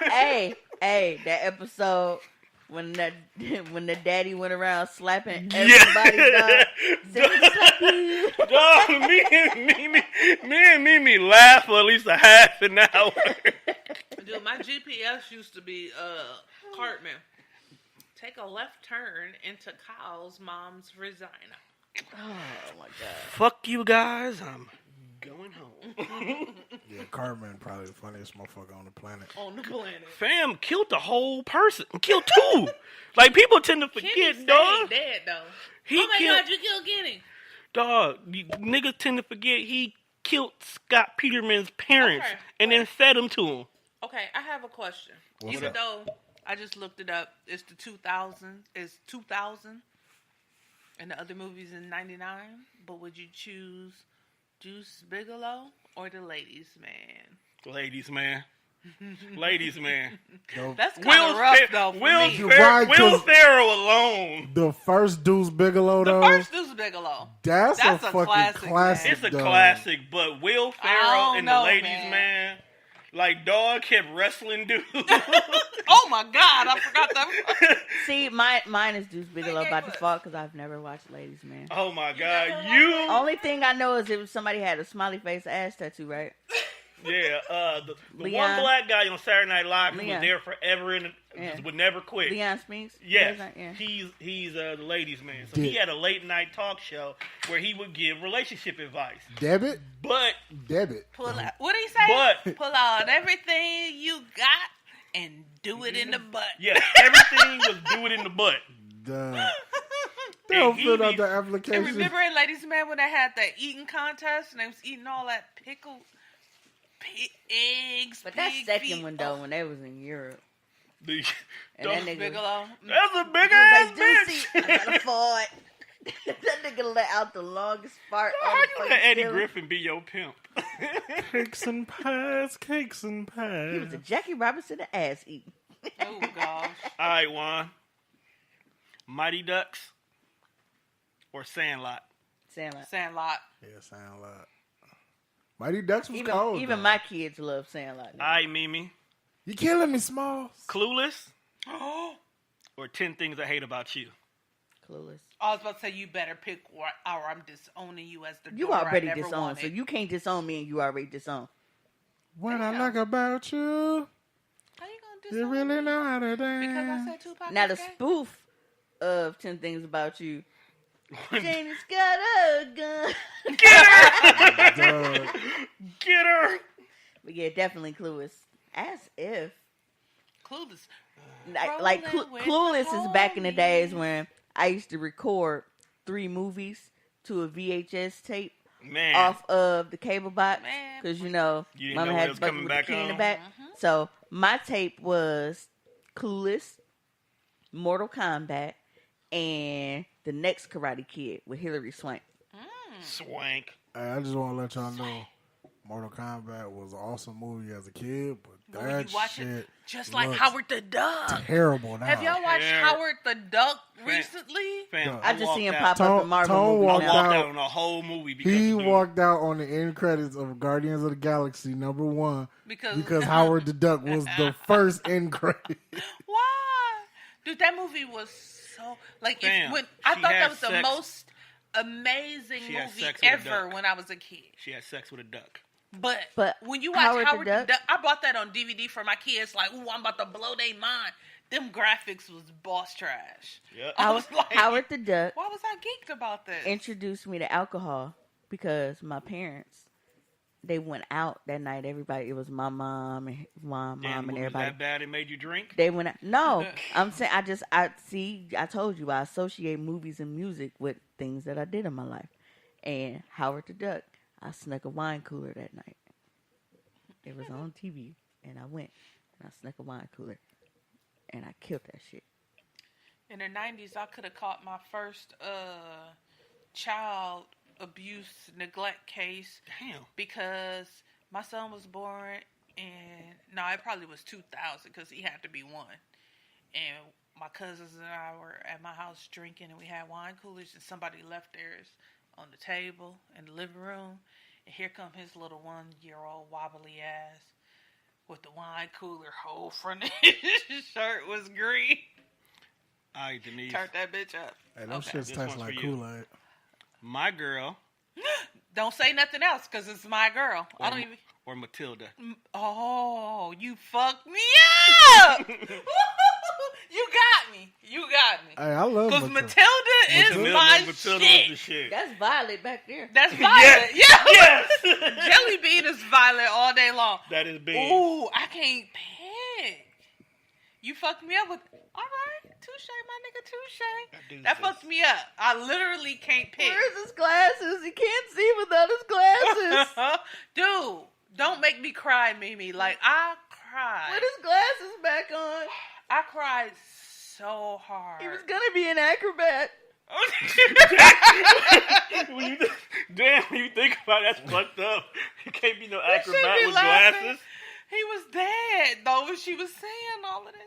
hey, that episode when the daddy went around slapping everybody, dog. Slap you. Dog, me and Mimi laughed for at least a half an hour. Dude, my GPS used to be Cartman. Take a left turn into Kyle's mom's vagina. Oh my god. Fuck you guys. I'm going home. Yeah, Cartman probably the funniest motherfucker on the planet. On the planet. Fam killed the whole person. Killed two. Like, people tend to Kenny forget, stayed dog. dead, though. He oh my killed, god, you killed Kenny. dog. Niggas tend to forget he killed Scott Peterman's parents Okay, and then fed him to him. Okay, I have a question. What's Even up? though I just looked it up, it's the 2000. It's 2000, and the other movie's in 99. But would you choose Deuce Bigelow or The Ladies Man? Ladies, man. Ladies, man. That's kind of rough, though. For me. Right, Will 'cause- Ferrell alone. The first Deuce Bigelow, The though, first Deuce Bigelow. that's a fucking classic, classic. man. It's a dog. classic, but Will Ferrell don't and know, the Ladies, man. man. Like, dog kept wrestling dudes. Oh my god, I forgot that. See, mine is Deuce Bigelow by default because I've never watched Ladies Man. Oh my god, never you. Only thing I know is it was somebody had a smiley face ass tattoo, right? Yeah, the one Leon. black guy on Saturday Night Live who was Leon. there forever and Yeah. just would never quit. Leon Spinks. Yes, Yeah. he's the ladies' man. So he Yeah. had a late night talk show where he would give relationship advice. Debit. But Pull out. What did he say? But- Pull out everything you got and do it in the butt. yeah, everything was do it in the butt. Duh. They don't he fill out be- the And application. remember in Ladies Man when they had that eating contest and they was eating all that pickled eggs, But that pig second feet. one though, when they was in Europe, The- and that Deuce nigga, Bigelow. That's a big he was ass like, bitch. Juicy, I gotta fart. That nigga let out the longest fart. How on the you fucking let Eddie ceiling. Griffin be your pimp? Cakes and pies, cakes and pies. He was a Jackie Robinson of ass eating. Oh gosh. All right, Juan. Mighty Ducks or Sandlot? Sandlot. Sandlot. Yeah, Sandlot. Mighty Ducks was Even cold. even though. my kids love Sandlot. All right, Mimi. You killing me, Smalls. Clueless or 10 Things I Hate About You? Clueless. I was about to say you better pick or I'm disowning you as the You daughter I already never disowned, wanted. so you can't disown me, and you already disowned. What I Damn. like about you, How you gonna you disown really me? know how to dance. Because I said Tupac Now the was gay? spoof of 10 Things About You. Janie's got a gun. Dog. Get her! But yeah, definitely Clueless. As if. Clueless. Like Rolling with Clueless the is back in the days homies. when I used to record 3 movies to a VHS tape Man. off of the cable box Man. because you know You didn't Mama know it had was the bucket coming with the back key in the on? back. So my tape was Clueless, Mortal Kombat, and the next Karate Kid with Hilary Swank. Swank. Hey, I just want to let y'all know, Mortal Kombat was an awesome movie as a kid, but When that you watch shit it, just like looks Howard the Duck. terrible now. Have y'all watched Yeah. Howard the Duck recently? Fam, I just see him walked pop out. up in Marvel Tone movies I walked now. walked out. out on the whole movie because He of dude. walked out on the end credits of Guardians of the Galaxy #1 because Howard the Duck was the first end credit. Why? Dude, that movie was so like Fam, I she thought had that was the sex. most amazing She had movie sex with a ever duck. when I was a kid. She had sex with a duck. But when you watch Howard Howard, the the Duck? Duck, I bought that on DVD for my kids. Like, ooh, I'm about to blow their mind. Them graphics was boss trash. Yep. I was like, Howard the Duck why was I geeked about this? introduced me to alcohol because my parents, they went out that night. Everybody, it was my mom and my Damn, mom and movie was everybody. that bad it made you drink? They went out. No, I'm saying I told you I associate movies and music with things that I did in my life. And Howard the Duck, I snuck a wine cooler that night. It was on TV, and I went and I snuck a wine cooler, and I killed that shit. In the 90s, I could have caught my first child abuse neglect case. Damn. Because my son was born it probably was 2000 because he had to be one. And my cousins and I were at my house drinking, and we had wine coolers, and somebody left theirs on the table in the living room. And here come his little 1-year-old wobbly ass with the wine cooler hole front of his shirt was green. All right, Denise. Turn that bitch up. Hey, those Okay. shits This taste one's like for you. Kool-Aid. My girl Don't say nothing else because it's my girl. I don't even. or Matilda. Oh, you fucked me up. You got me. You got me. Hey, I love Because Matilda. Matilda is my Matilda shit. was the shit. That's Violet back there. That's Violet. Yeah. Yes. Jelly bean is Violet all day long. That is big. Ooh, I can't pick. You fucked me up with. All right, touche, my nigga, touche. That fucked me up. I literally can't pick. Where's his glasses? He can't see without his glasses. Dude, don't make me cry, Mimi. Like, I cried. Put his glasses back on. I cried so hard. He was gonna be an acrobat. Damn, when you think about it, that's fucked up. You can't be no We shouldn't acrobat be with laughing. glasses. He was dead, though, when she was saying all of this.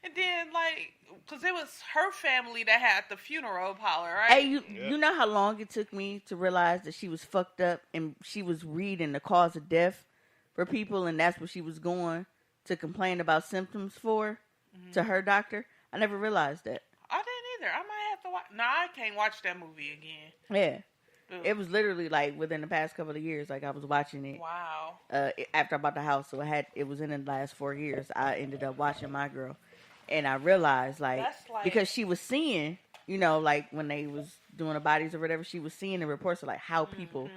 And then, like, because it was her family that had the funeral parlor, right? Hey, you know how long it took me to realize that she was fucked up and she was reading the cause of death for people, and that's what she was going to complain about symptoms for to her doctor? I never realized that. I didn't either. I might have to watch. No, I can't watch that movie again. Yeah. Ugh. It was literally like within the past couple of years, like I was watching it Wow. after I bought the house. So it was in the last 4 years. I ended up watching My Girl, and I realized That's like- because she was seeing, like when they was doing the bodies or whatever, she was seeing the reports of like how people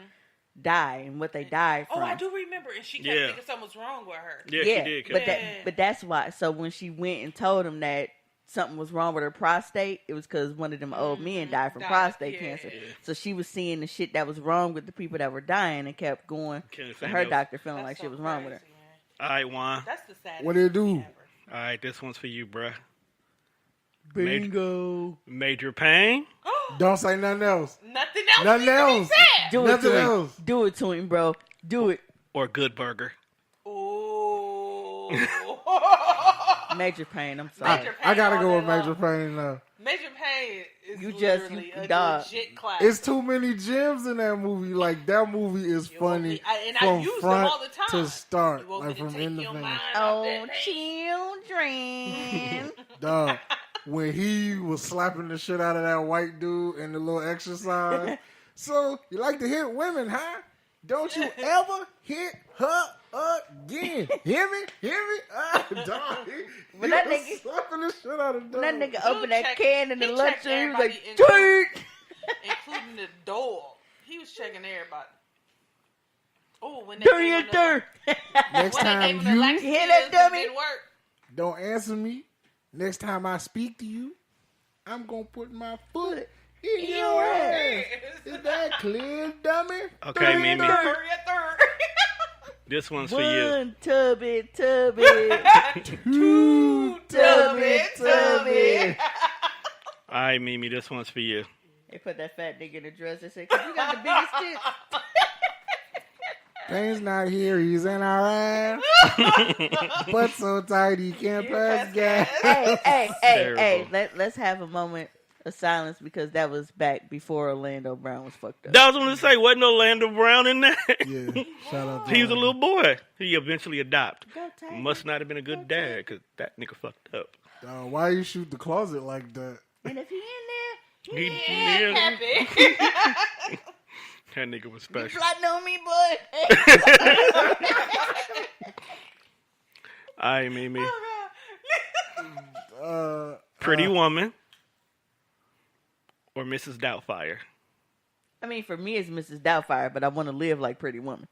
die and what they died from. Oh, I do remember. And she kept Yeah. thinking something was wrong with her. Yeah, Yeah, she did. but Yeah. but that's why. So when she went and told him that something was wrong with her prostate, it was because one of them old men died from prostate yeah. cancer. So she was seeing the shit that was wrong with the people that were dying and kept going Can't to say her no. doctor feeling That's like so shit was wrong with her. crazy, man. All right, Juan. That's the saddest What did it do? thing ever. All right, this one's for you, bruh. Bingo. Major pain. Don't say nothing else. Nothing else. Nothing needs to be else. said. Do it Nothing to him. else. Do it to him, bro. Do it. Or good burger. Ooh. Major pain. I'm sorry. Major I gotta all go day with Major long. Pain now. Major Pain is You literally a dog. legit class. It's too many gems in that movie. Like that movie is funny and I from use them front all the time. to start, You want like me to from take end to your finish. mind off Oh, that pain? children. Dog, when he was slapping the shit out of that white dude in the little exercise. So you like to hit women, huh? Don't you ever hit her again? Hear me? Dog, he But that was nigga- slapping the shit out of When that nigga opened that checked- can in the he lunch checked room, he was like, everybody tweet. including the door. He was checking everybody. Oh, when they Do gave your him the- dirt. Next when they time gave him the you laxatives, Hear that, it dummy? didn't work. don't answer me, next time I speak to you, I'm gonna put my foot in your ass. Is that clear, dummy. Okay, Mimi. Third. This one's for you. One tubby. Two Tubby. All right, Mimi, this one's for you. They put that fat nigga in the dress and said, 'cause you got the biggest tits. Dane's not here. He's in our ass. Butt so tight he can't pass gas. Hey, Terrible. let's have a moment of silence because that was back before Orlando Brown was fucked up. That was going to say, wasn't Orlando Brown in that? Yeah, shout out to He was a him. little boy. He eventually adopted. Go Tigers. Must not have been a good dad because that nigga fucked up. Why you shoot the closet like that? And if he in there, He Yeah, did. happy. That nigga was you special. plotting on me, boy. All right, Mimi. Pretty Woman or Mrs. Doubtfire? I mean, for me, it's Mrs. Doubtfire, but I want to live like Pretty Woman.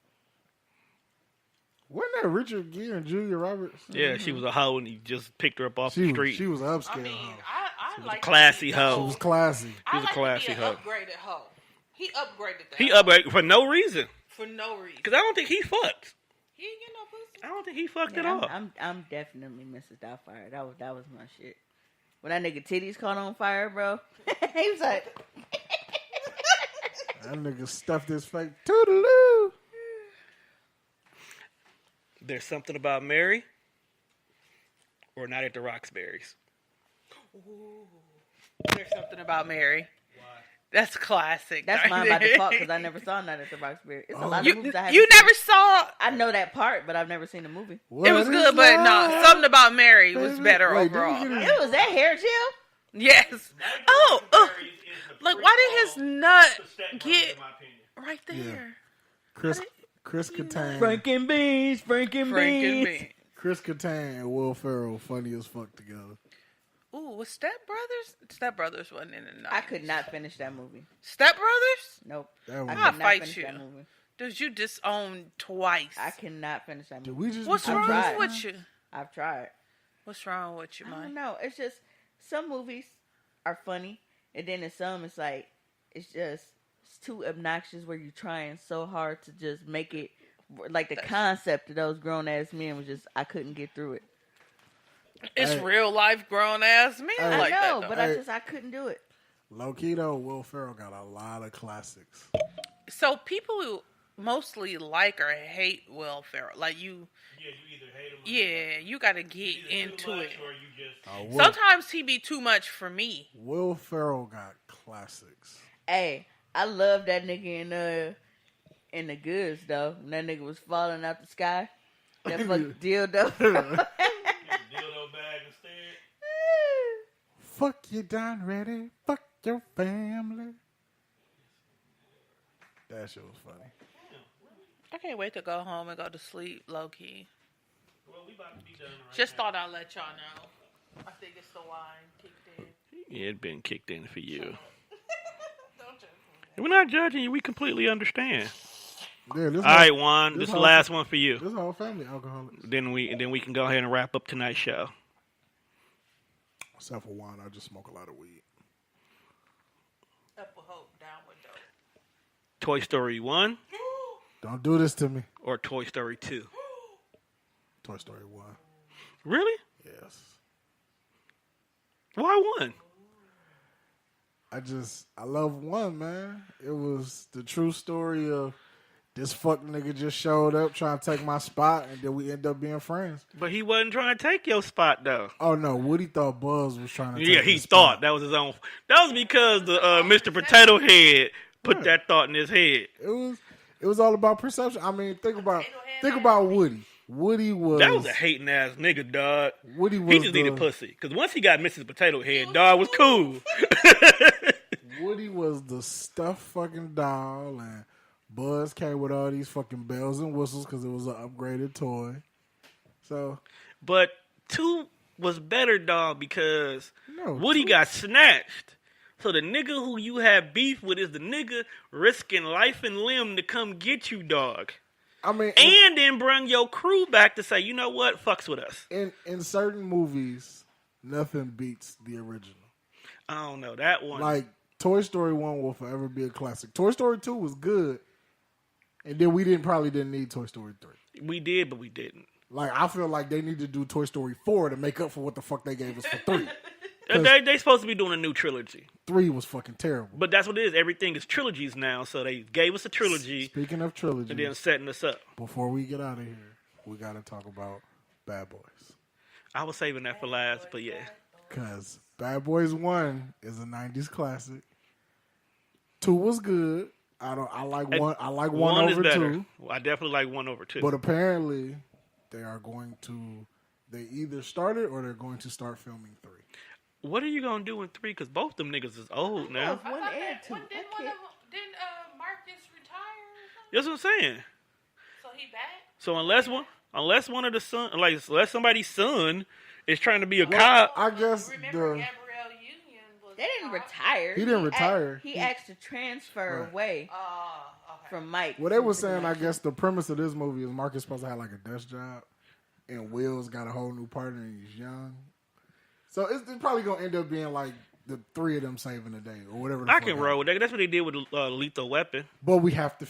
Wasn't that Richard Gere and Julia Roberts? Yeah, she was a hoe and he just picked her up off the She street. was an upscale I mean, hoe. I like classy to be- hoe. She was classy. I was a like classy to be hoe. an upgraded hoe. He upgraded that. He hoe upgraded for no reason. for no reason. Because I don't think he fucked. He ain't get no pussy. I don't think he fucked at Yeah, all. I'm definitely Mrs. Doubtfire. That was my shit. When that nigga titties caught on fire, bro, he was like, That nigga stuffed his face. Toodaloo. There's something about Mary or Not at the Roxbury's. There's something about Mary. That's classic. that's right mine by there. default because I never saw Night at the Roxbury. It's a lot of You, movies I haven't you seen. never saw. I know that part, but I've never seen the movie. It What was is good, but no, love? something about Mary was Baby, better wait, did overall. he get It was that hair gel? Yes. Oh, like why did his nut get right there? Chris Kattan. Franken beans. Chris Kattan and Will Ferrell funny as fuck together. Ooh, was Step Brothers? Step Brothers wasn't in the night. I could not finish that movie. Step Brothers? Nope. That I was, could I'll not fight finish you. that movie. Did you disown twice? I cannot finish that did movie. we just What's become wrong best tried. with friends? you? I've tried. What's wrong with you, I don't Mike? know. It's just some movies are funny, and then in some it's like it's too obnoxious where you're trying so hard to just make it like the concept of those grown ass men was just I couldn't get through it. It's Hey. real life grown ass men Hey. like I know, that. but Though. I couldn't do it. Low key though, Will Ferrell got a lot of classics. So people who mostly like or hate Will Ferrell, like you, Yeah, you either hate him yeah, you got to get into it. or you just... Sometimes he be too much for me. Will Ferrell got classics. Hey, I love that nigga in the goods though. When that nigga was falling out the sky. That fucking dildo. Dildo bag instead. Fuck you done ready. Fuck your family. That shit was funny. I can't wait to go home and go to sleep, low key. Well, we about to be done right Just thought I'd let y'all know. I think it's the wine kicked in. Yeah, it been kicked in for you. Don't judge me. We're not judging you. We completely understand. Yeah, this All right, Juan. This is the whole- last one for you. This whole family alcoholics. Then we can go ahead and wrap up tonight's show. Except for wine, I just smoke a lot of weed. Up with hope, down with dope. Toy Story 1 Don't do this to me. or Toy Story 2? Toy Story 1. Really? Yes. Why 1? I love 1, man. It was the true story of this fuck nigga just showed up trying to take my spot, and then we end up being friends. But he wasn't trying to take your spot, though. Oh, no. Woody thought Buzz was trying to take Yeah, he his thought spot. that was his own. That was because the Mr. Potato Head put that thought in his head. It was all about perception. I mean, think about Woody. Woody was... That was a hating ass nigga, dog. Woody was He just needed pussy. Because once he got Mrs. Potato Head, dog was cool. Woody was the stuffed fucking doll, and Buzz came with all these fucking bells and whistles because it was an upgraded toy. So, But 2 was better, dog, because No, Woody 2 got snatched. So the nigga who you have beef with is the nigga risking life and limb to come get you, dog. I mean, And then bring your crew back to say, you know what, fucks with us. in certain movies, nothing beats the original. I don't know, that one. Like Toy Story 1 will forever be a classic. Toy Story 2 was good, and then we probably didn't need Toy Story 3. We did, but we didn't. Like, I feel like they need to do Toy Story 4 to make up for what the fuck they gave us for 3. They supposed to be doing a new trilogy. 3 was fucking terrible. But that's what it is. Everything is trilogies now, so they gave us a trilogy. Speaking of trilogy, and then setting us up. Before we get out of here, we got to talk about Bad Boys. I was saving that for last, but yeah. Because Bad Boys 1 is a 90s classic. 2 was good. I like one over is better. 2. Well, I definitely like 1 over 2. But apparently, they either started or they're going to start filming 3. What are you going to do in 3? Because both them niggas is old now. One and 2. Didn't Marcus retire or something? That's what I'm saying. So he back? So unless one of the son, like unless somebody's son is trying to be a cop. I guess Remember Gabrielle Union was... They didn't retire. He didn't retire. He asked to transfer away from Mike. Well, they were saying, I guess the premise of this movie is Marcus supposed to have like a desk job, and Will's got a whole new partner and he's young. So it's probably gonna end up being like the 3 of them saving the day or whatever. I can roll with that. That's what they did with Lethal Weapon. But we have to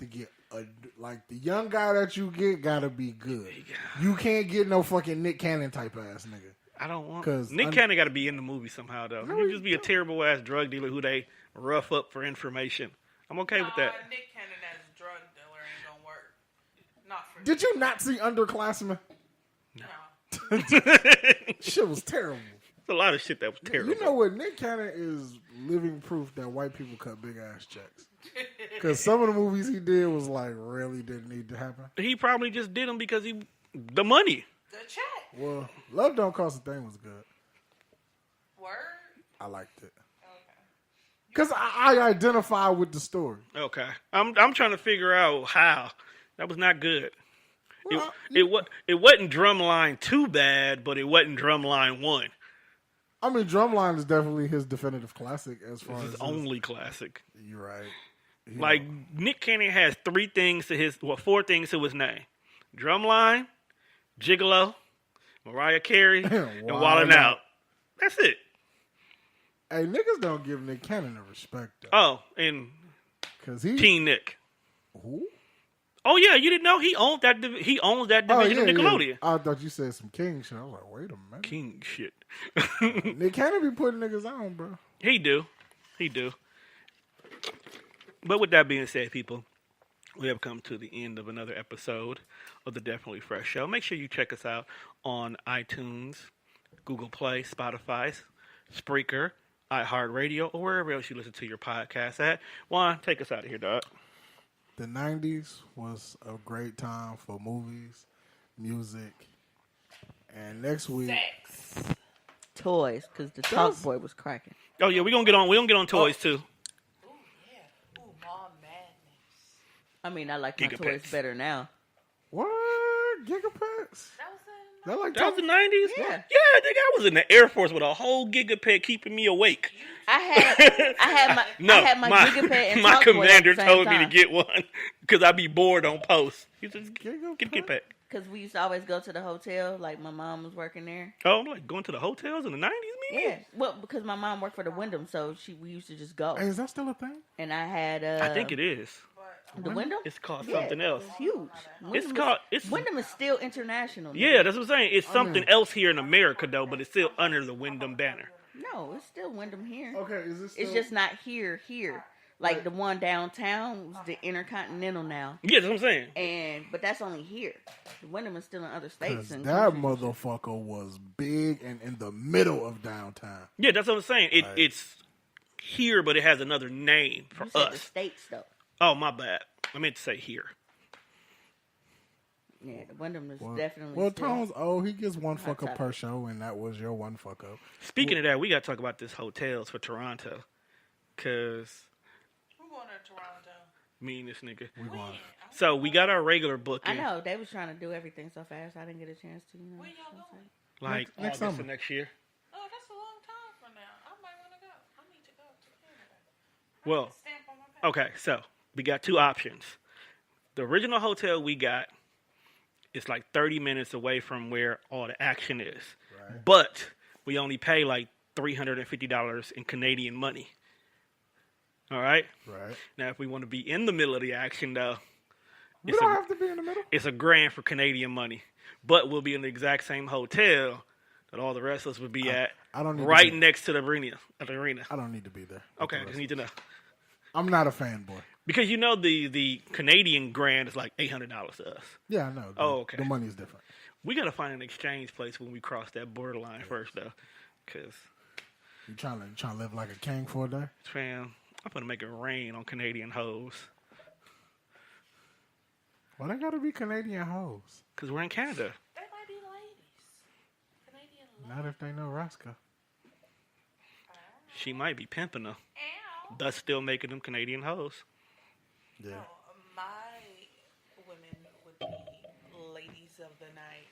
get like the young guy that you get gotta be good. You can't get no fucking Nick Cannon type ass nigga. I don't want because Nick Cannon got to be in the movie somehow though. He just be a terrible ass drug dealer who they rough up for information. I'm okay with that. Nick Cannon as a drug dealer ain't gonna work. Not for Did you not see Underclassmen? No. Shit was terrible. It's a lot of shit that was terrible. You know what? Nick Cannon is living proof that white people cut big ass checks. Because some of the movies he did was like really didn't need to happen. He probably just did them because the money. The check. Well, Love Don't Cost a Thing was good. Word? I liked it. Because I identify with the story. Okay. I'm trying to figure out how. That was not good. Well, it wasn't Drumline 2 bad, but it wasn't Drumline 1. I mean, Drumline is definitely his definitive classic as far as his only classic. You're right. Like, Nick Cannon has 4 things to his name. Drumline, Gigolo, Mariah Carey, and Wildin' Out. That's it. Hey, niggas don't give Nick Cannon the respect, though. Oh, and Teen Nick. Who? Oh yeah, you didn't know he owns that division of Nickelodeon. Yeah. I thought you said some king shit. I was like, wait a minute. King shit. Nick Cannon be putting niggas on, bro. He do. But with that being said, people, we have come to the end of another episode of the Definitely Fresh Show. Make sure you check us out on iTunes, Google Play, Spotify, Spreaker, iHeartRadio, or wherever else you listen to your podcast at. Juan, take us out of here, dog. The 90s was a great time for movies, music, and next week... Sex. Toys, because the Talk Boy was cracking. Oh, yeah, we're going to get on toys, too. Ooh, yeah. Ooh, Mom Madness. I mean, I like my toys better now. What? Gigapets? That was the 90s? Yeah. Yeah, nigga, I was in the Air Force with a whole gigapet keeping me awake. I had my gigapet and my Talk Boy commander at the same told me time. to get one because I'd be bored on post. He said, get a gigapet. Because we used to always go to the hotel, like my mom was working there. Oh, like going to the hotels in the 90s, man? Yeah, well, because my mom worked for the Wyndham, so we used to just go. Hey, is that still a thing? And I had... I think it is. The Wyndham? It's called something else. It's huge. Wyndham is still international. Yeah, that's what I'm saying. It's something else here in America, though, but it's still under the Wyndham banner. No, it's still Wyndham here. Okay, is it still... It's just not here. Like the one downtown was the Intercontinental now. Yeah, that's what I'm saying. But that's only here. The Wyndham is still in other states. And that motherfucker was big and in the middle of downtown. Yeah, that's what I'm saying. It's here, but it has another name for you said us. The states, though. Oh, my bad. I meant to say here. Yeah, the Wyndham is definitely. Well, Tone's he gets one fuck up per show, and that was your one fuck up. Speaking of that, we got to talk about this hotels for Toronto, cause who going to Toronto? Me and this nigga. We going. So we got our regular booking. I know they was trying to do everything so fast. I didn't get a chance to. Where y'all going? Like next August summer. of next year. Oh, that's a long time from now. I might want to go. I need to go to Canada. Well, Stamp on my okay, so we got 2 options. The original hotel we got is like 30 minutes away from where all the action is. Right. But we only pay like $350 in Canadian money. All right? Right. Now, if we want to be in the middle of the action, though, We don't have to be in the middle. it's $1,000 for Canadian money. But we'll be in the exact same hotel that all the rest of us would be at, I don't need right to be, next to the arena. I don't need to be there. Okay, I just need to know. I'm not a fanboy. Because you know the Canadian grand is like $800 to us. Yeah, I know. Okay. The money's different. We got to find an exchange place when we cross that borderline first, though. Because, You trying to live like a king for a day? fam, I'm going to make it rain on Canadian hoes. Why they gotta be Canadian hoes? Because we're in Canada. They might be ladies. Canadian ladies. Not if they know Roscoe. She might be pimping them, Ow. thus still making them Canadian hoes. Yeah. No, my women would be ladies of the night.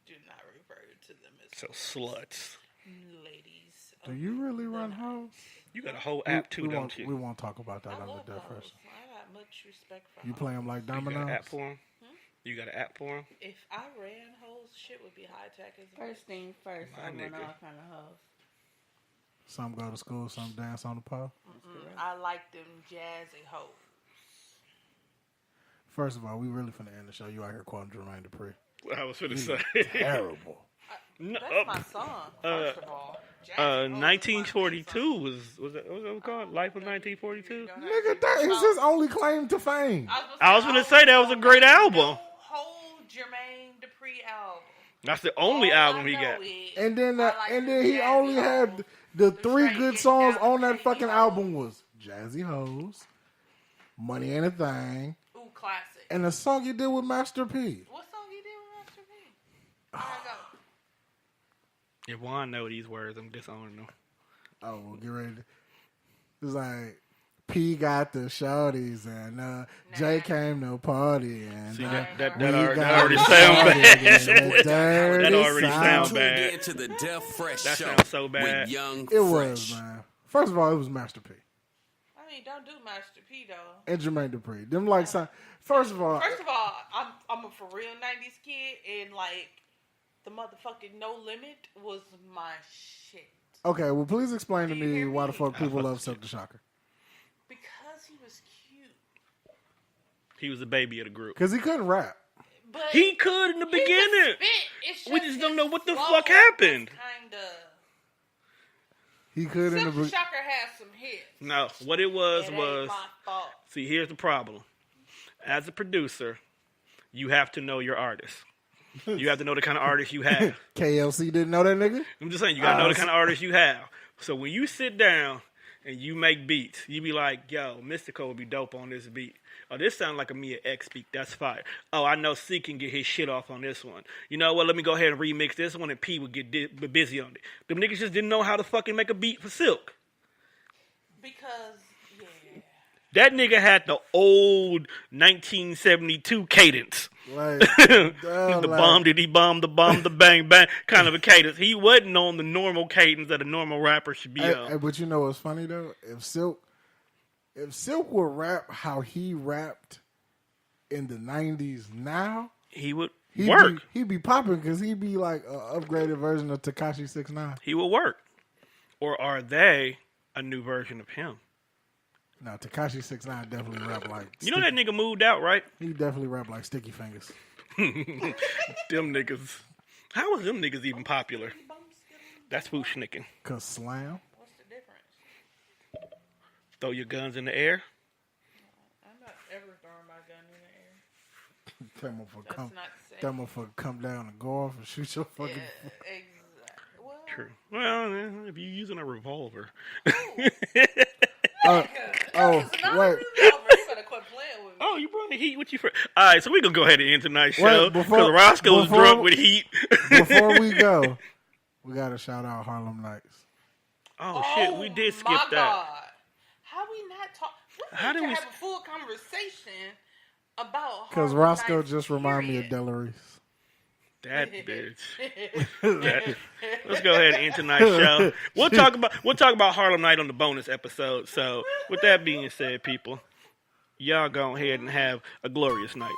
Do not refer to them as So sluts. ladies. Do you really run hoes? You got a whole app too, don't you? We won't talk about that I on love the death hoes. first. I got much respect for You hoes. play them like You got dominoes? an app for them? You got an app for them? If I ran hoes, shit would be high tech as well. First thing first, My I run nigga. all kind of hoes. Some go to school, some dance on the pole. I like them jazzy hoes. First of all, we really finna end the show. You out here quoting Jermaine Dupri. I was going to say. Terrible. No, That's my song, first of all. Jazzy hoes is my 1942 was that what it was called? Life of 1942? song. Nigga, that is his only claim to fame. I was gonna say that was a great album. Whole Jermaine Dupri album. That's the only All album I he know got. is And then I like and the then he jazzy only hoes. had the three Straight good get songs down, on that crazy fucking hoes. album was Jazzy Hoes, Money Ain't a Thing, Ooh, classic. and the song he did with Master P. What song you did with Master P? How'd it go? If Juan know these words, I'm disowning them. Oh, well, get ready. It's like P got the shorties and J came to party and See, we that got already the sound shorties bad. and the dirty That already sound South. bad. Into the Deaf Fresh That Show sounds so bad. with Young It Fresh. was, man. First of all, it was Master P I mean, don't do Master P though. and Jermaine Dupri. Them like some. First of all, I'm a for real '90s kid, and like the motherfucking No Limit was my shit okay. Well, please explain to Do you me hear why the me? fuck people love Silk the Shocker. because he was cute. He was the baby of the group. Because he couldn't rap. But He could in the he could beginning. spit. It's We just don't his know what the flow fuck happened. Kinda. He could in Silk the the Shocker had some hits. No, what it was It ain't was. my fault. See, here's the problem. As a producer, you have to know your artist. You have to know the kind of artist you have. KLC didn't know that nigga. I'm just saying, you gotta know the kind of artist you have. So when you sit down and you make beats, you be like, yo, Mystico would be dope on this beat. Oh, this sounds like a Mia X beat. That's fire. Oh, I know C can get his shit off on this one. You know what? Let me go ahead and remix this one, and P would get busy on it. Them niggas just didn't know how to fucking make a beat for Silk. Because yeah. That nigga had the old 1972 cadence. Like, The bomb, did he bomb, the bomb, the bang, bang, kind of a cadence. He wasn't on the normal cadence that a normal rapper should be on. But you know what's funny though? If Silk would rap how he rapped in the 90s now, He would he'd work. He'd be popping because he'd be like an upgraded version of Tekashi 6ix9ine. He will work. Or are they a new version of him? Now Tekashi 6ix9ine definitely rap like You know that nigga moved out, right? he definitely rap like Sticky Fingers. Them niggas. How was them niggas even popular? That's Fushnicking. Cause Slam. What's the difference? Throw your guns in the air. I'm not ever throwing my gun in the air. That motherfucker That's come. not safe. That motherfucker come down and go off and shoot your fucking. Yeah, exactly. Well, True. Well, if you're using a revolver. Oh, it's not wait. a revolver. You better quit playing with me. Oh, you brought the heat with you for. All right, so we're going to go ahead and end tonight's Wait, show. before- Because Roscoe's before- drunk with heat. Before we go, we gotta shout out Harlem Nights. Oh, shit, we did skip my that. God. How we not talk? How did to we have a full conversation about? Because Harlem Roscoe Nights, just reminded me of period. Della Reese. That bitch. Let's go ahead and end tonight's show. We'll talk about Harlem Night on the bonus episode. So, with that being said, people, y'all go ahead and have a glorious night.